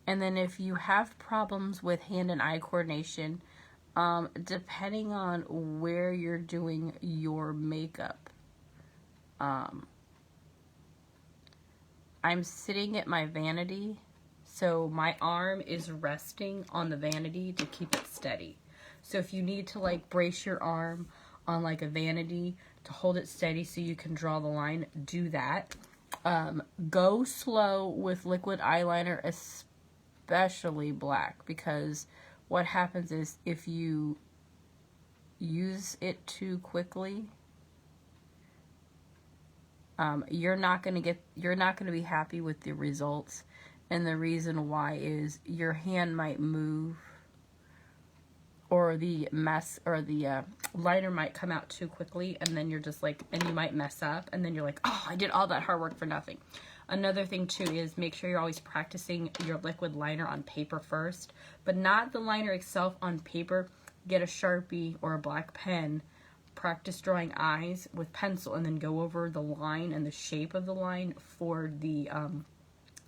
[SPEAKER 1] And then if you have problems with hand and eye coordination, depending on where you're doing your makeup, I'm sitting at my vanity, so my arm is resting on the vanity to keep it steady. So if you need to like brace your arm on like a vanity to hold it steady so you can draw the line, do that. Go slow with liquid eyeliner, especially black, because what happens is if you use it too quickly, you're not going to be happy with the results. And the reason why is your hand might move, or the liner might come out too quickly, and then you're just like, and you might mess up, and then you're like, oh, I did all that hard work for nothing. Another thing too is make sure you're always practicing your liquid liner on paper first, but not the liner itself on paper. Get a Sharpie or a black pen, practice drawing eyes with pencil, and then go over the line and the shape of the line for the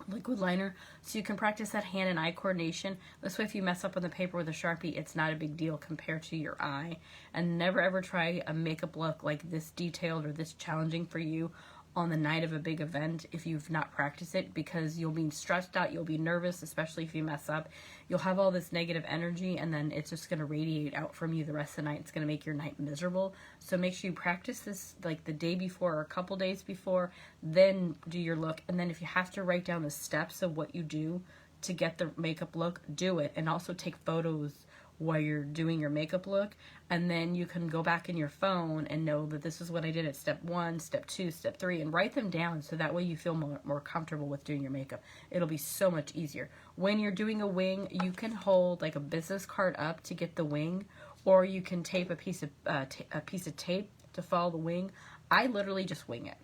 [SPEAKER 1] liquid liner, so you can practice that hand and eye coordination. This way, if you mess up on the paper with a Sharpie, it's not a big deal compared to your eye. And never ever try a makeup look like this detailed or this challenging for you on the night of a big event if you've not practiced it, because you'll be stressed out, you'll be nervous, especially if you mess up. You'll have all this negative energy, and then it's just going to radiate out from you the rest of the night. It's going to make your night miserable. So make sure you practice this like the day before or a couple days before, then do your look. And then if you have to write down the steps of what you do to get the makeup look, do it. And also take photos while you're doing your makeup look, and then you can go back in your phone and know that this is what I did at step 1, step 2, step 3, and write them down, so that way you feel more comfortable with doing your makeup. It'll be so much easier. When you're doing a wing, you can hold like a business card up to get the wing, or you can tape a piece of tape to follow the wing. I literally just wing it.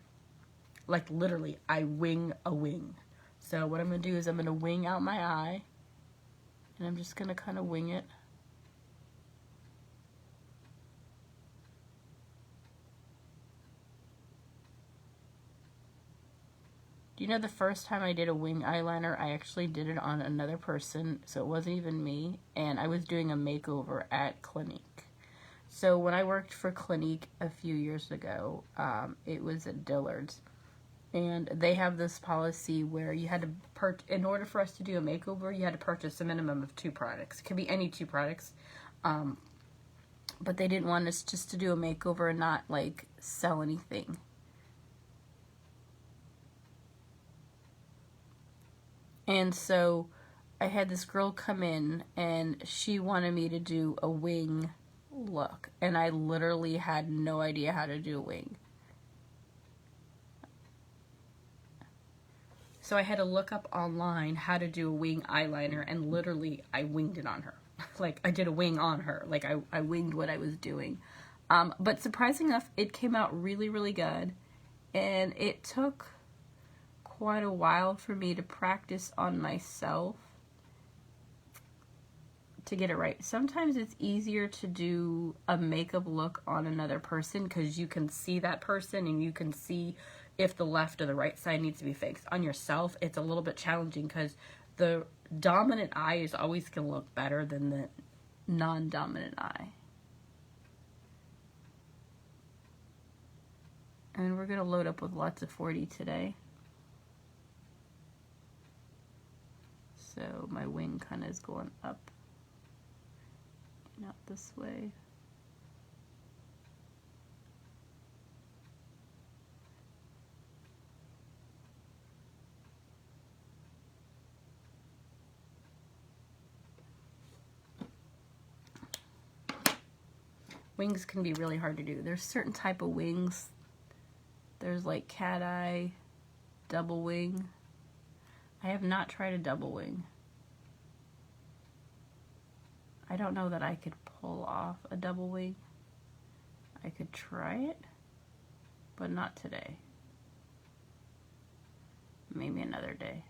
[SPEAKER 1] Like literally, I wing a wing. So what I'm going to do is I'm going to wing out my eye, and I'm just going to kind of wing it. Do you know the first time I did a wing eyeliner, I actually did it on another person, so it wasn't even me, and I was doing a makeover at Clinique. So when I worked for Clinique a few years ago, it was at Dillard's, and they have this policy where you had to, in order for us to do a makeover, you had to purchase a minimum of 2 products. It could be any 2 products, but they didn't want us just to do a makeover and not, like, sell anything. And so I had this girl come in and she wanted me to do a wing look. And I literally had no idea how to do a wing. So I had to look up online how to do a wing eyeliner, and literally I winged it on her. Like, I did a wing on her. Like, I winged what I was doing. But surprising enough, it came out really, really good. And it took quite a while for me to practice on myself to get it right. Sometimes it's easier to do a makeup look on another person because you can see that person and you can see if the left or the right side needs to be fixed. On yourself, it's a little bit challenging because the dominant eye is always going to look better than the non-dominant eye. And we're going to load up with lots of 40 today. So my wing kind of is going up and out this way. Wings can be really hard to do. There's certain type of wings. There's like cat eye, double wing. I have not tried a double wing. I don't know that I could pull off a double wing. I could try it, but not today. Maybe another day.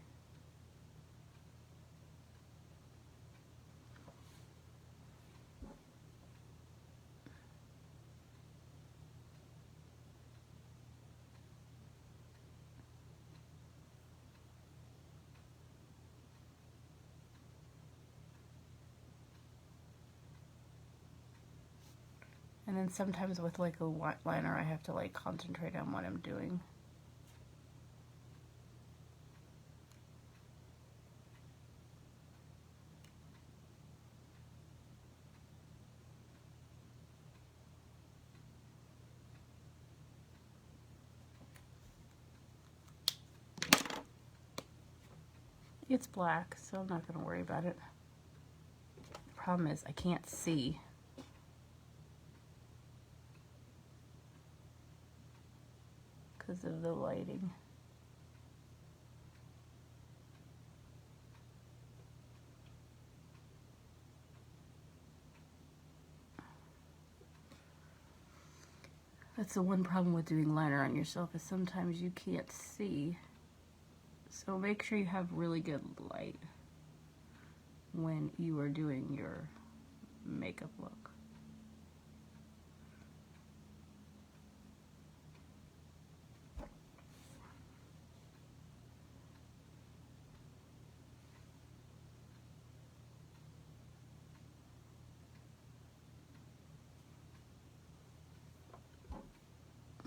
[SPEAKER 1] And then sometimes with like a white liner, I have to like concentrate on what I'm doing. It's black, so I'm not going to worry about it. The problem is I can't see. Because of the lighting. That's the one problem with doing liner on yourself, is sometimes you can't see. So make sure you have really good light when you are doing your makeup look.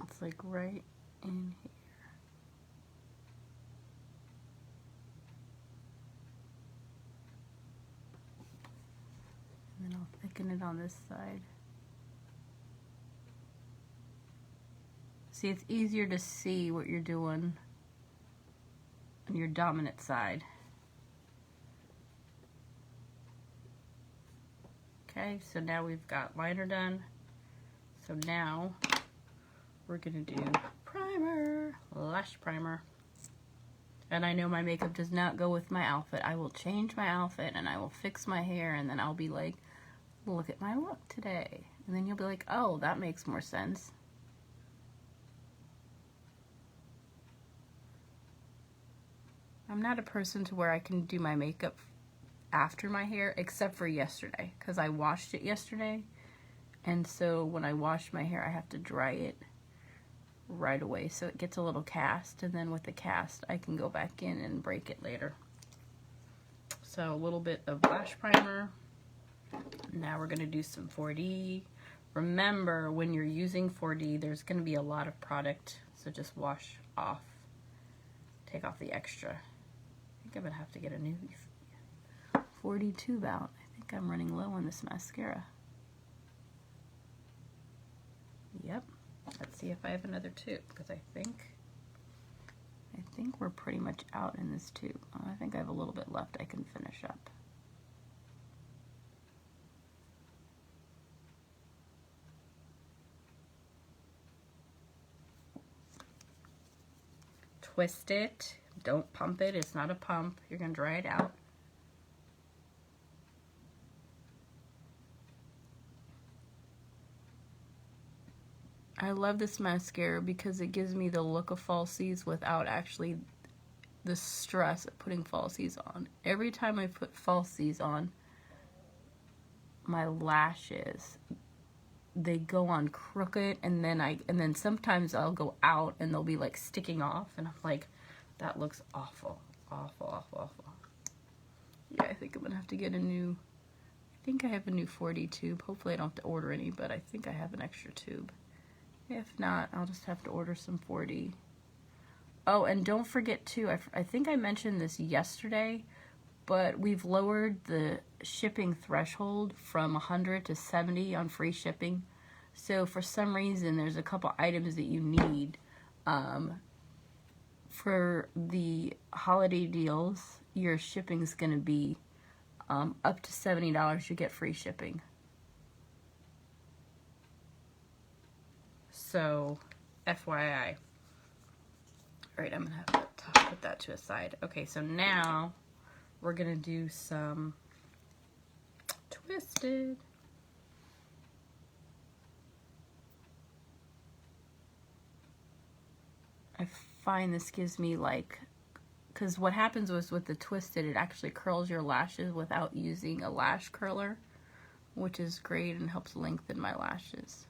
[SPEAKER 1] It's like right in here. And then I'll thicken it on this side. See, it's easier to see what you're doing on your dominant side. Okay, so now we've got liner done. So now we're gonna do primer, lash primer. And I know my makeup does not go with my outfit. I will change my outfit and I will fix my hair, and then I'll be like, look at my look today. And then you'll be like, oh, that makes more sense. I'm not a person to where I can do my makeup after my hair, except for yesterday, because I washed it yesterday. And so when I wash my hair, I have to dry it right away, so it gets a little cast, and then with the cast I can go back in and break it later. So a little bit of lash primer. Now we're going to do some 4D. Remember, when you're using 4D, there's going to be a lot of product, so just wash off. Take off the extra. I think I'm going to have to get a new 4D tube out. I think I'm running low on this mascara. Yep. Let's see if I have another tube, because I think we're pretty much out in this tube. I think I have a little bit left I can finish up. Twist it. Don't pump it. It's not a pump. You're going to dry it out. I love this mascara because it gives me the look of falsies without actually the stress of putting falsies on. Every time I put falsies on, my lashes, they go on crooked, and then sometimes I'll go out and they'll be like sticking off, and I'm like, that looks awful, awful, awful, awful. Yeah, I think I'm gonna have to get a new, I think I have a new 4D tube. Hopefully I don't have to order any, but I think I have an extra tube. If not, I'll just have to order some 4D. Oh, and don't forget too, I think I mentioned this yesterday, but we've lowered the shipping threshold from 100 to 70 on free shipping. So for some reason, there's a couple items that you need. For the holiday deals, your shipping's going to be up to $70. You get free shipping. So, FYI. Alright, I'm going to have to put that to a side. Okay, so now we're going to do some Twisted. I find this gives me like, because what happens was with the Twisted, it actually curls your lashes without using a lash curler, which is great and helps lengthen my lashes.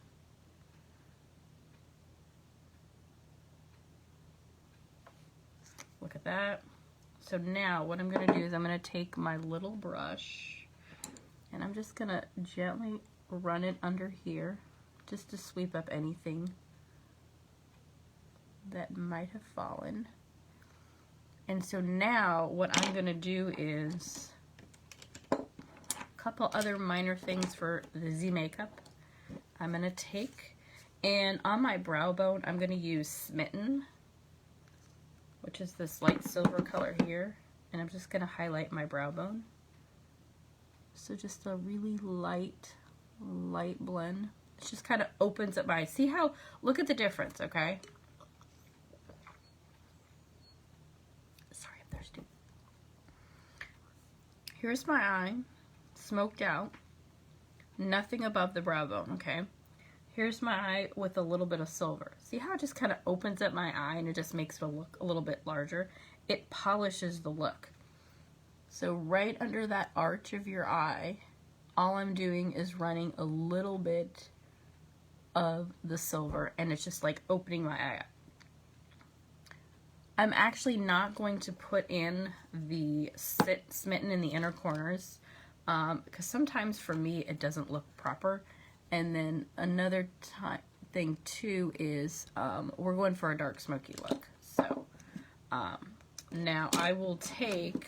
[SPEAKER 1] Look at that. So now what I'm going to do is I'm going to take my little brush and I'm just going to gently run it under here just to sweep up anything that might have fallen. And so now what I'm going to do is a couple other minor things for the Z makeup. I'm going to take, and on my brow bone I'm going to use Smitten, which is this light silver color here, and I'm just going to highlight my brow bone. So just a really light blend. It just kind of opens up my eyes. See how, look at the difference, okay? Sorry, I'm thirsty. Here's my eye, smoked out. Nothing above the brow bone, okay? Here's my eye with a little bit of silver. See how it just kind of opens up my eye and it just makes it look a little bit larger? It polishes the look. So right under that arch of your eye, all I'm doing is running a little bit of the silver, and it's just like opening my eye up. I'm actually not going to put in the Smitten in the inner corners because sometimes for me it doesn't look proper. And then another thing too is we're going for a dark smoky look. So now I will take,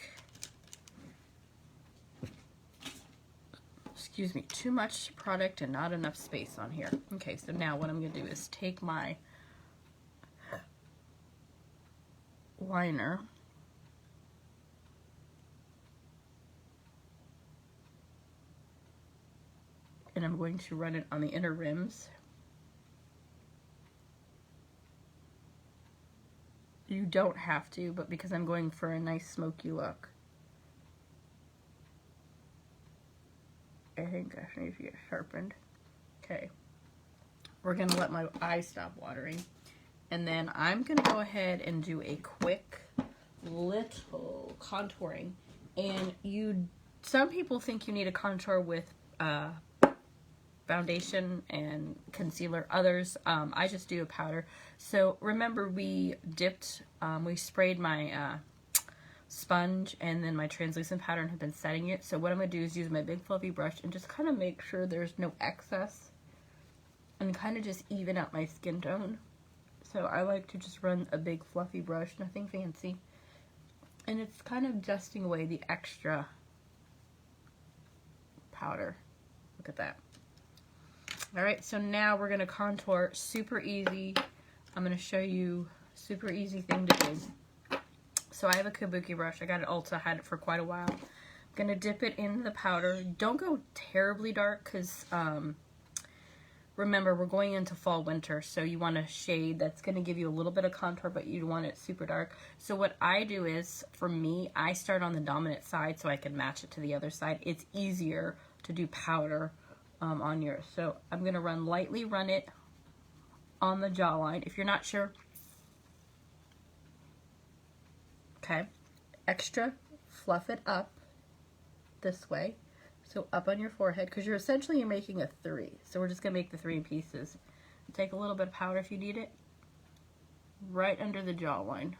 [SPEAKER 1] excuse me, too much product and not enough space on here. Okay, so now what I'm going to do is take my liner and I'm going to run it on the inner rims. You don't have to, but because I'm going for a nice smoky look, I think I need to get sharpened. Okay, we're gonna let my eyes stop watering, and then I'm gonna go ahead and do a quick little contouring. And some people think you need a contour with foundation and concealer. Others, I just do a powder. So remember we sprayed my sponge and then my translucent powder and have been setting it. So what I'm going to do is use my big fluffy brush and just kind of make sure there's no excess and kind of just even out my skin tone. So I like to just run a big fluffy brush, nothing fancy. And it's kind of dusting away the extra powder. Look at that. Alright, so now we're going to contour. Super easy. I'm going to show you super easy thing to do. So I have a kabuki brush. I got it Ulta. Had it for quite a while. I'm going to dip it in the powder. Don't go terribly dark because remember we're going into fall winter, so you want a shade that's going to give you a little bit of contour, but you want it super dark. So what I do is, for me, I start on the dominant side so I can match it to the other side. It's easier to do powder on yours. So I'm going to lightly run it on the jawline. If you're not sure, okay, extra fluff it up this way. So up on your forehead, because you're essentially making a 3. So we're just going to make the 3 pieces. Take a little bit of powder if you need it. Right under the jawline.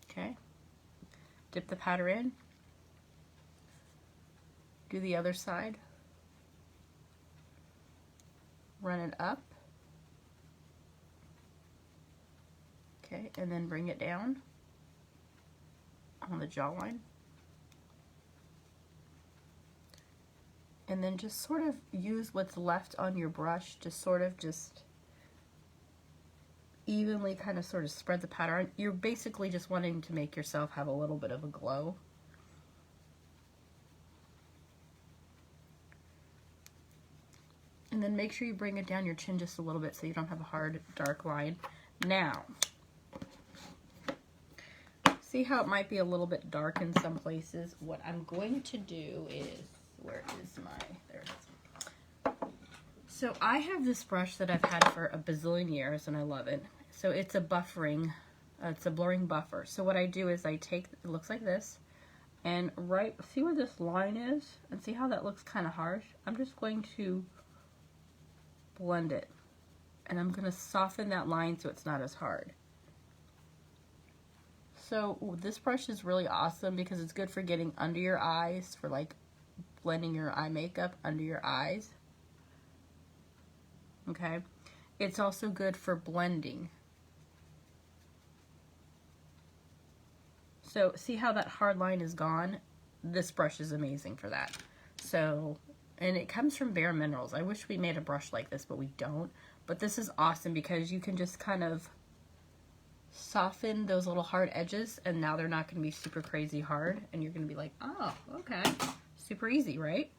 [SPEAKER 1] Okay. Dip the powder in. Do the other side. Run it up. Okay, and then bring it down on the jawline. And then just sort of use what's left on your brush to sort of just evenly kind of sort of spread the powder on. You're basically just wanting to make yourself have a little bit of a glow. And then make sure you bring it down your chin just a little bit so you don't have a hard, dark line. Now, see how it might be a little bit dark in some places? What I'm going to do is, where is my, there it is. So I have this brush that I've had for a bazillion years and I love it. So it's a buffering, it's a blurring buffer. So what I do is I take, it looks like this, and see where this line is? And see how that looks kind of harsh? I'm just going to blend it. And I'm going to soften that line so it's not as hard. So this brush is really awesome because it's good for getting under your eyes, for like blending your eye makeup under your eyes. Okay. It's also good for blending. So see how that hard line is gone? This brush is amazing for that. So, and it comes from Bare Minerals. I wish we made a brush like this, but we don't. But this is awesome because you can just kind of soften those little hard edges, and now they're not going to be super crazy hard, and you're going to be like, oh, okay. Super easy, right?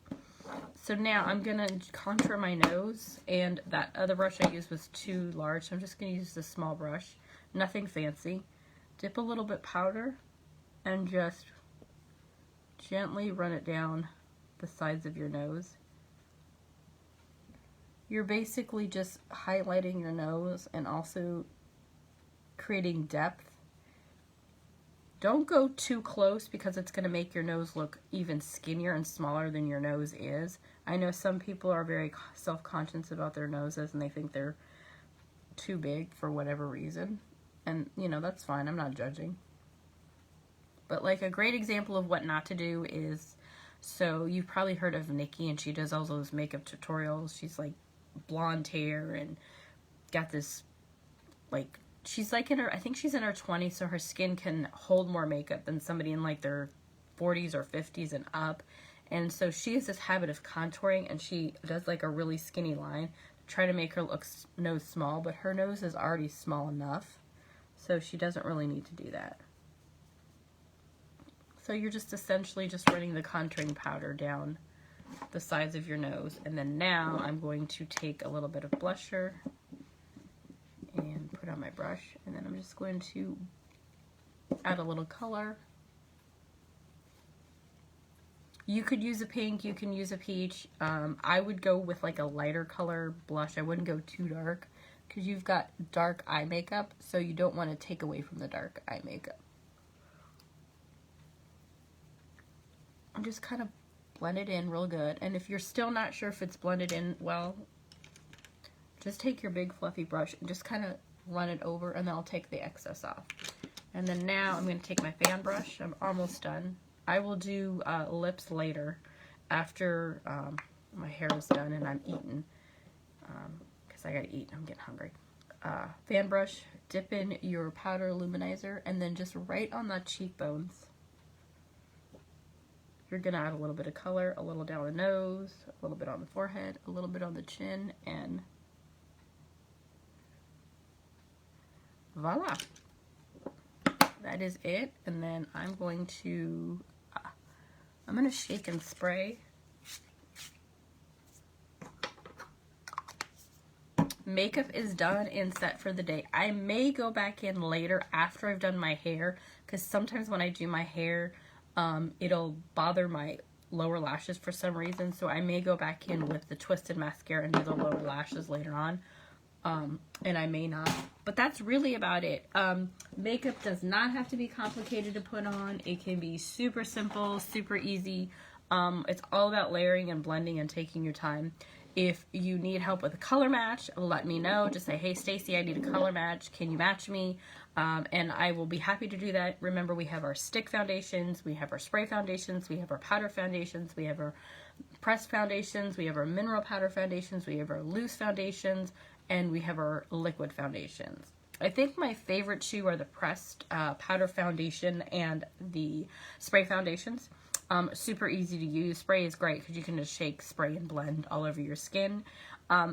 [SPEAKER 1] So now I'm going to contour my nose, and that other brush I used was too large, so I'm just going to use this small brush. Nothing fancy. Dip a little bit powder, and just gently run it down the sides of your nose. You're basically just highlighting your nose and also creating depth. Don't go too close because it's going to make your nose look even skinnier and smaller than your nose is. I know some people are very self-conscious about their noses and they think they're too big for whatever reason. And, you know, that's fine. I'm not judging. But, like, a great example of what not to do is, so you've probably heard of Nikki, and she does all those makeup tutorials. She's, like, blonde hair and got this, like, she's like in her, I think she's in her 20s, so her skin can hold more makeup than somebody in like their 40s or 50s and up. And so she has this habit of contouring, and she does like a really skinny line to try to make her nose small, but her nose is already small enough, so she doesn't really need to do that. So you're just essentially just running the contouring powder down the sides of your nose. And then now I'm going to take a little bit of blusher and put on my brush, and then I'm just going to add a little color. You could use a pink, you can use a peach. I would go with like a lighter color blush. I wouldn't go too dark because you've got dark eye makeup, so you don't want to take away from the dark eye makeup. I'm just kind of Blend it in real good. And if you're still not sure if it's blended in well, just take your big fluffy brush and just kind of run it over, and then I'll take the excess off. And then now I'm going to take my fan brush. I'm almost done. I will do lips later after my hair is done and I'm eaten, because I gotta eat. I'm getting hungry. Fan brush, dip in your powder luminizer, and then just right on the cheekbones. You're gonna add a little bit of color, a little down the nose, a little bit on the forehead, a little bit on the chin, and voila. That is it. And then I'm going to shake and spray. Makeup is done and set for the day. I may go back in later after I've done my hair, because sometimes when I do my hair, it'll bother my lower lashes for some reason. So I may go back in with the twisted mascara and do the lower lashes later on. And I may not. But that's really about it. Makeup does not have to be complicated to put on. It can be super simple, super easy. It's all about layering and blending and taking your time. If you need help with a color match, let me know. Just say, hey, Stacy, I need a color match. Can you match me? And I will be happy to do that. Remember, we have our stick foundations. We have our spray foundations. We have our powder foundations. We have our pressed foundations. We have our mineral powder foundations. We have our loose foundations. And we have our liquid foundations. I think my favorite two are the pressed powder foundation and the spray foundations. Super easy to use. Spray is great because you can just shake, spray, and blend all over your skin.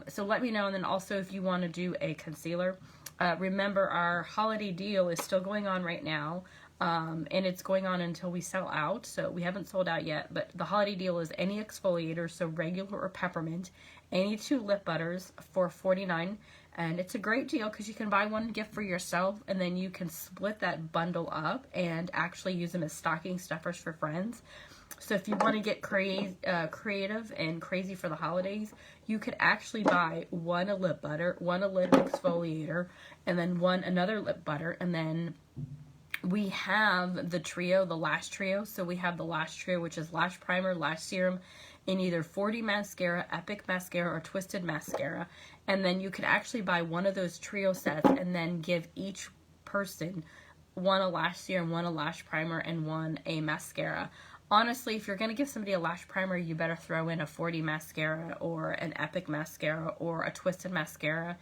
[SPEAKER 1] So let me know. And then also if you want to do a concealer, remember our holiday deal is still going on right now. And it's going on until we sell out. So we haven't sold out yet, but the holiday deal is any exfoliator, so regular or peppermint, any 2 lip butters for $49. And it's a great deal because you can buy one gift for yourself, and then you can split that bundle up and actually use them as stocking stuffers for friends. So if you want to get creative and crazy for the holidays, you could actually buy one a lip butter, one a lip exfoliator, and then one another lip butter. And then we have the trio, the lash trio. So we have the lash trio, which is lash primer, lash serum, in either 40 mascara, epic mascara, or twisted mascara. And then you could actually buy one of those trio sets and then give each person one a lash serum, one a lash primer, and one a mascara. Honestly, if you're going to give somebody a lash primer, you better throw in a 40 mascara or an epic mascara or a twisted mascara.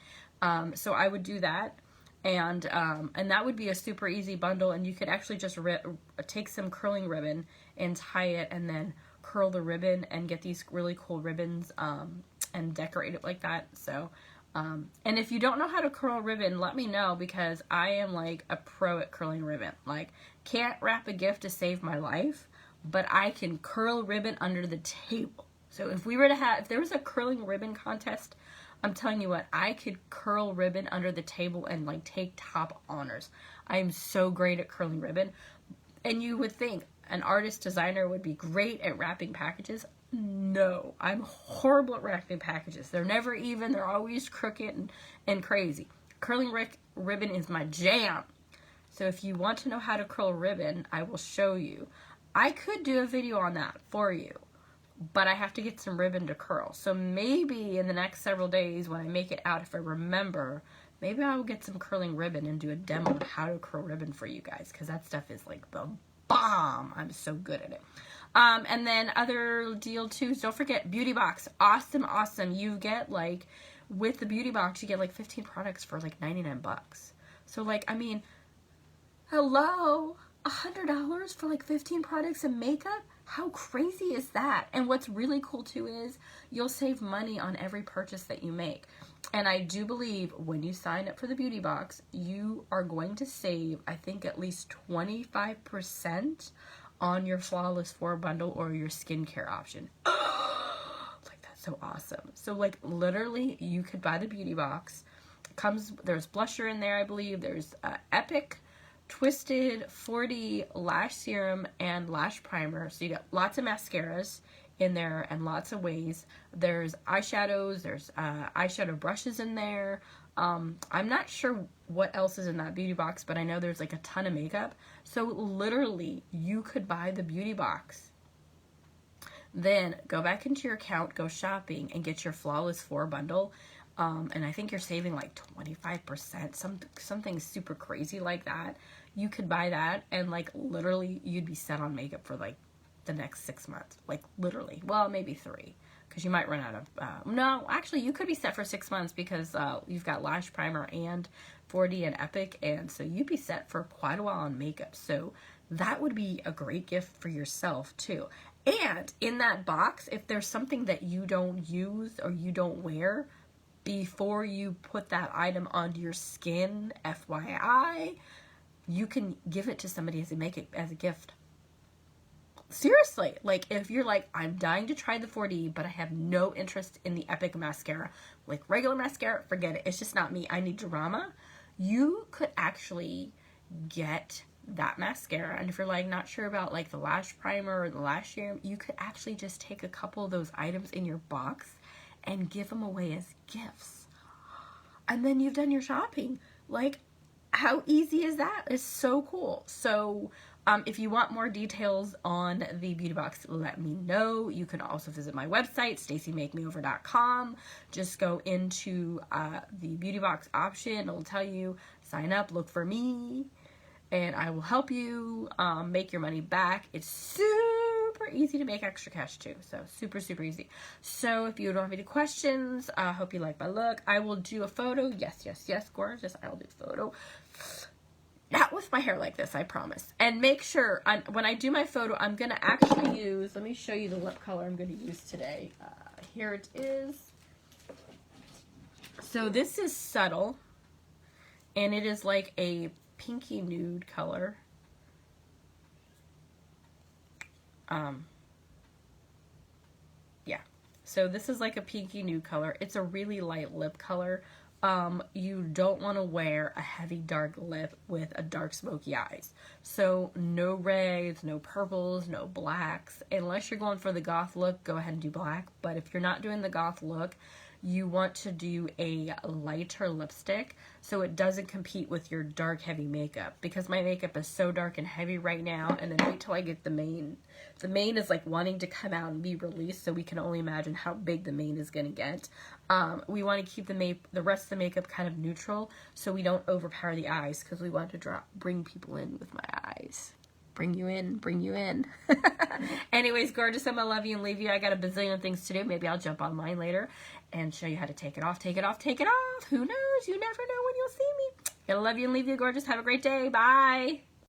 [SPEAKER 1] So I would do that. And that would be a super easy bundle, and you could actually just take some curling ribbon and tie it, and then curl the ribbon and get these really cool ribbons and decorate it like that. So and if you don't know how to curl ribbon, let me know, because I am like a pro at curling ribbon. Like, can't wrap a gift to save my life, but I can curl ribbon under the table. So if there was a curling ribbon contest, I'm telling you what, I could curl ribbon under the table and like take top honors. I am so great at curling ribbon. And you would think an artist designer would be great at wrapping packages. No, I'm horrible at wrapping packages. They're never even, they're always crooked and crazy. Curling ribbon is my jam. So if you want to know how to curl ribbon, I will show you. I could do a video on that for you, but I have to get some ribbon to curl. So maybe in the next several days when I make it out, if I remember, maybe I will get some curling ribbon and do a demo of how to curl ribbon for you guys, because that stuff is like the bomb. I'm so good at it. And then other deal too, don't forget Beauty Box. Awesome, awesome. You get like, with the Beauty Box, you get like 15 products for like 99 bucks. So like, I mean, hello, $100 for like 15 products of makeup? How crazy is that? And what's really cool too is you'll save money on every purchase that you make. And I do believe when you sign up for the Beauty Box, you are going to save, I think, at least 25% on your Flawless 4 bundle or your skincare option. Like, that's so awesome. So like, literally, you could buy the Beauty Box. There's blusher in there, I believe. There's Epic, Twisted, 40 lash serum, and lash primer. So you got lots of mascaras in there and lots of ways. There's eyeshadows, there's eyeshadow brushes in there. I'm not sure what else is in that Beauty Box, but I know there's like a ton of makeup. So literally, you could buy the Beauty Box, Then go back into your account, go shopping, and get your Flawless 4 bundle. And I think you're saving like 25%, something super crazy like that. You could buy that, and like literally you'd be set on makeup for like the next 6 months. Like literally. Well, maybe 3. Because you might run out of, no, actually you could be set for 6 months because you've got Lash Primer and 4D and Epic, and so you'd be set for quite a while on makeup. So that would be a great gift for yourself too. And in that box, if there's something that you don't use or you don't wear, before you put that item onto your skin, FYI, you can give it to somebody as a gift. Seriously, like if you're like, I'm dying to try the 4D, but I have no interest in the Epic mascara, like regular mascara, forget it. It's just not me. I need drama. You could actually get that mascara, and if you're like not sure about like the lash primer or the lash serum, you could actually just take a couple of those items in your box and give them away as gifts. And then you've done your shopping. Like, how easy is that? It's so cool. So if you want more details on the beauty box, let me know. You can also visit my website, stacymakemeover.com. Just go into the beauty box option. It'll tell you, sign up, look for me, and I will help you make your money back. It's super easy to make extra cash too. So super, super easy. So if you don't have any questions, I hope you like my look. I will do a photo. Yes, yes, yes, gorgeous. I will do a photo. Not with my hair like this, I promise. And make sure, when I do my photo, I'm going to actually use, let me show you the lip color I'm going to use today. Here it is. So this is Subtle, and it is like a pinky nude color. Yeah. So this is like a pinky nude color. It's a really light lip color. You don't want to wear a heavy dark lip with a dark smoky eyes. So no reds, no purples, no blacks. Unless you're going for the goth look, go ahead and do black. But if you're not doing the goth look, you want to do a lighter lipstick so it doesn't compete with your dark heavy makeup, because my makeup is so dark and heavy right now. And then wait till I get the mane. The mane is like wanting to come out and be released, so we can only imagine how big the mane is going to get. We want to keep the rest of the makeup kind of neutral so we don't overpower the eyes, because we want to bring people in with my eyes. Bring you in, bring you in. Anyways, gorgeous, I'm gonna love you and leave you. I got a bazillion things to do. Maybe I'll jump online later and show you how to take it off, take it off, take it off. Who knows? You never know when you'll see me. Gonna love you and leave you, gorgeous. Have a great day. Bye.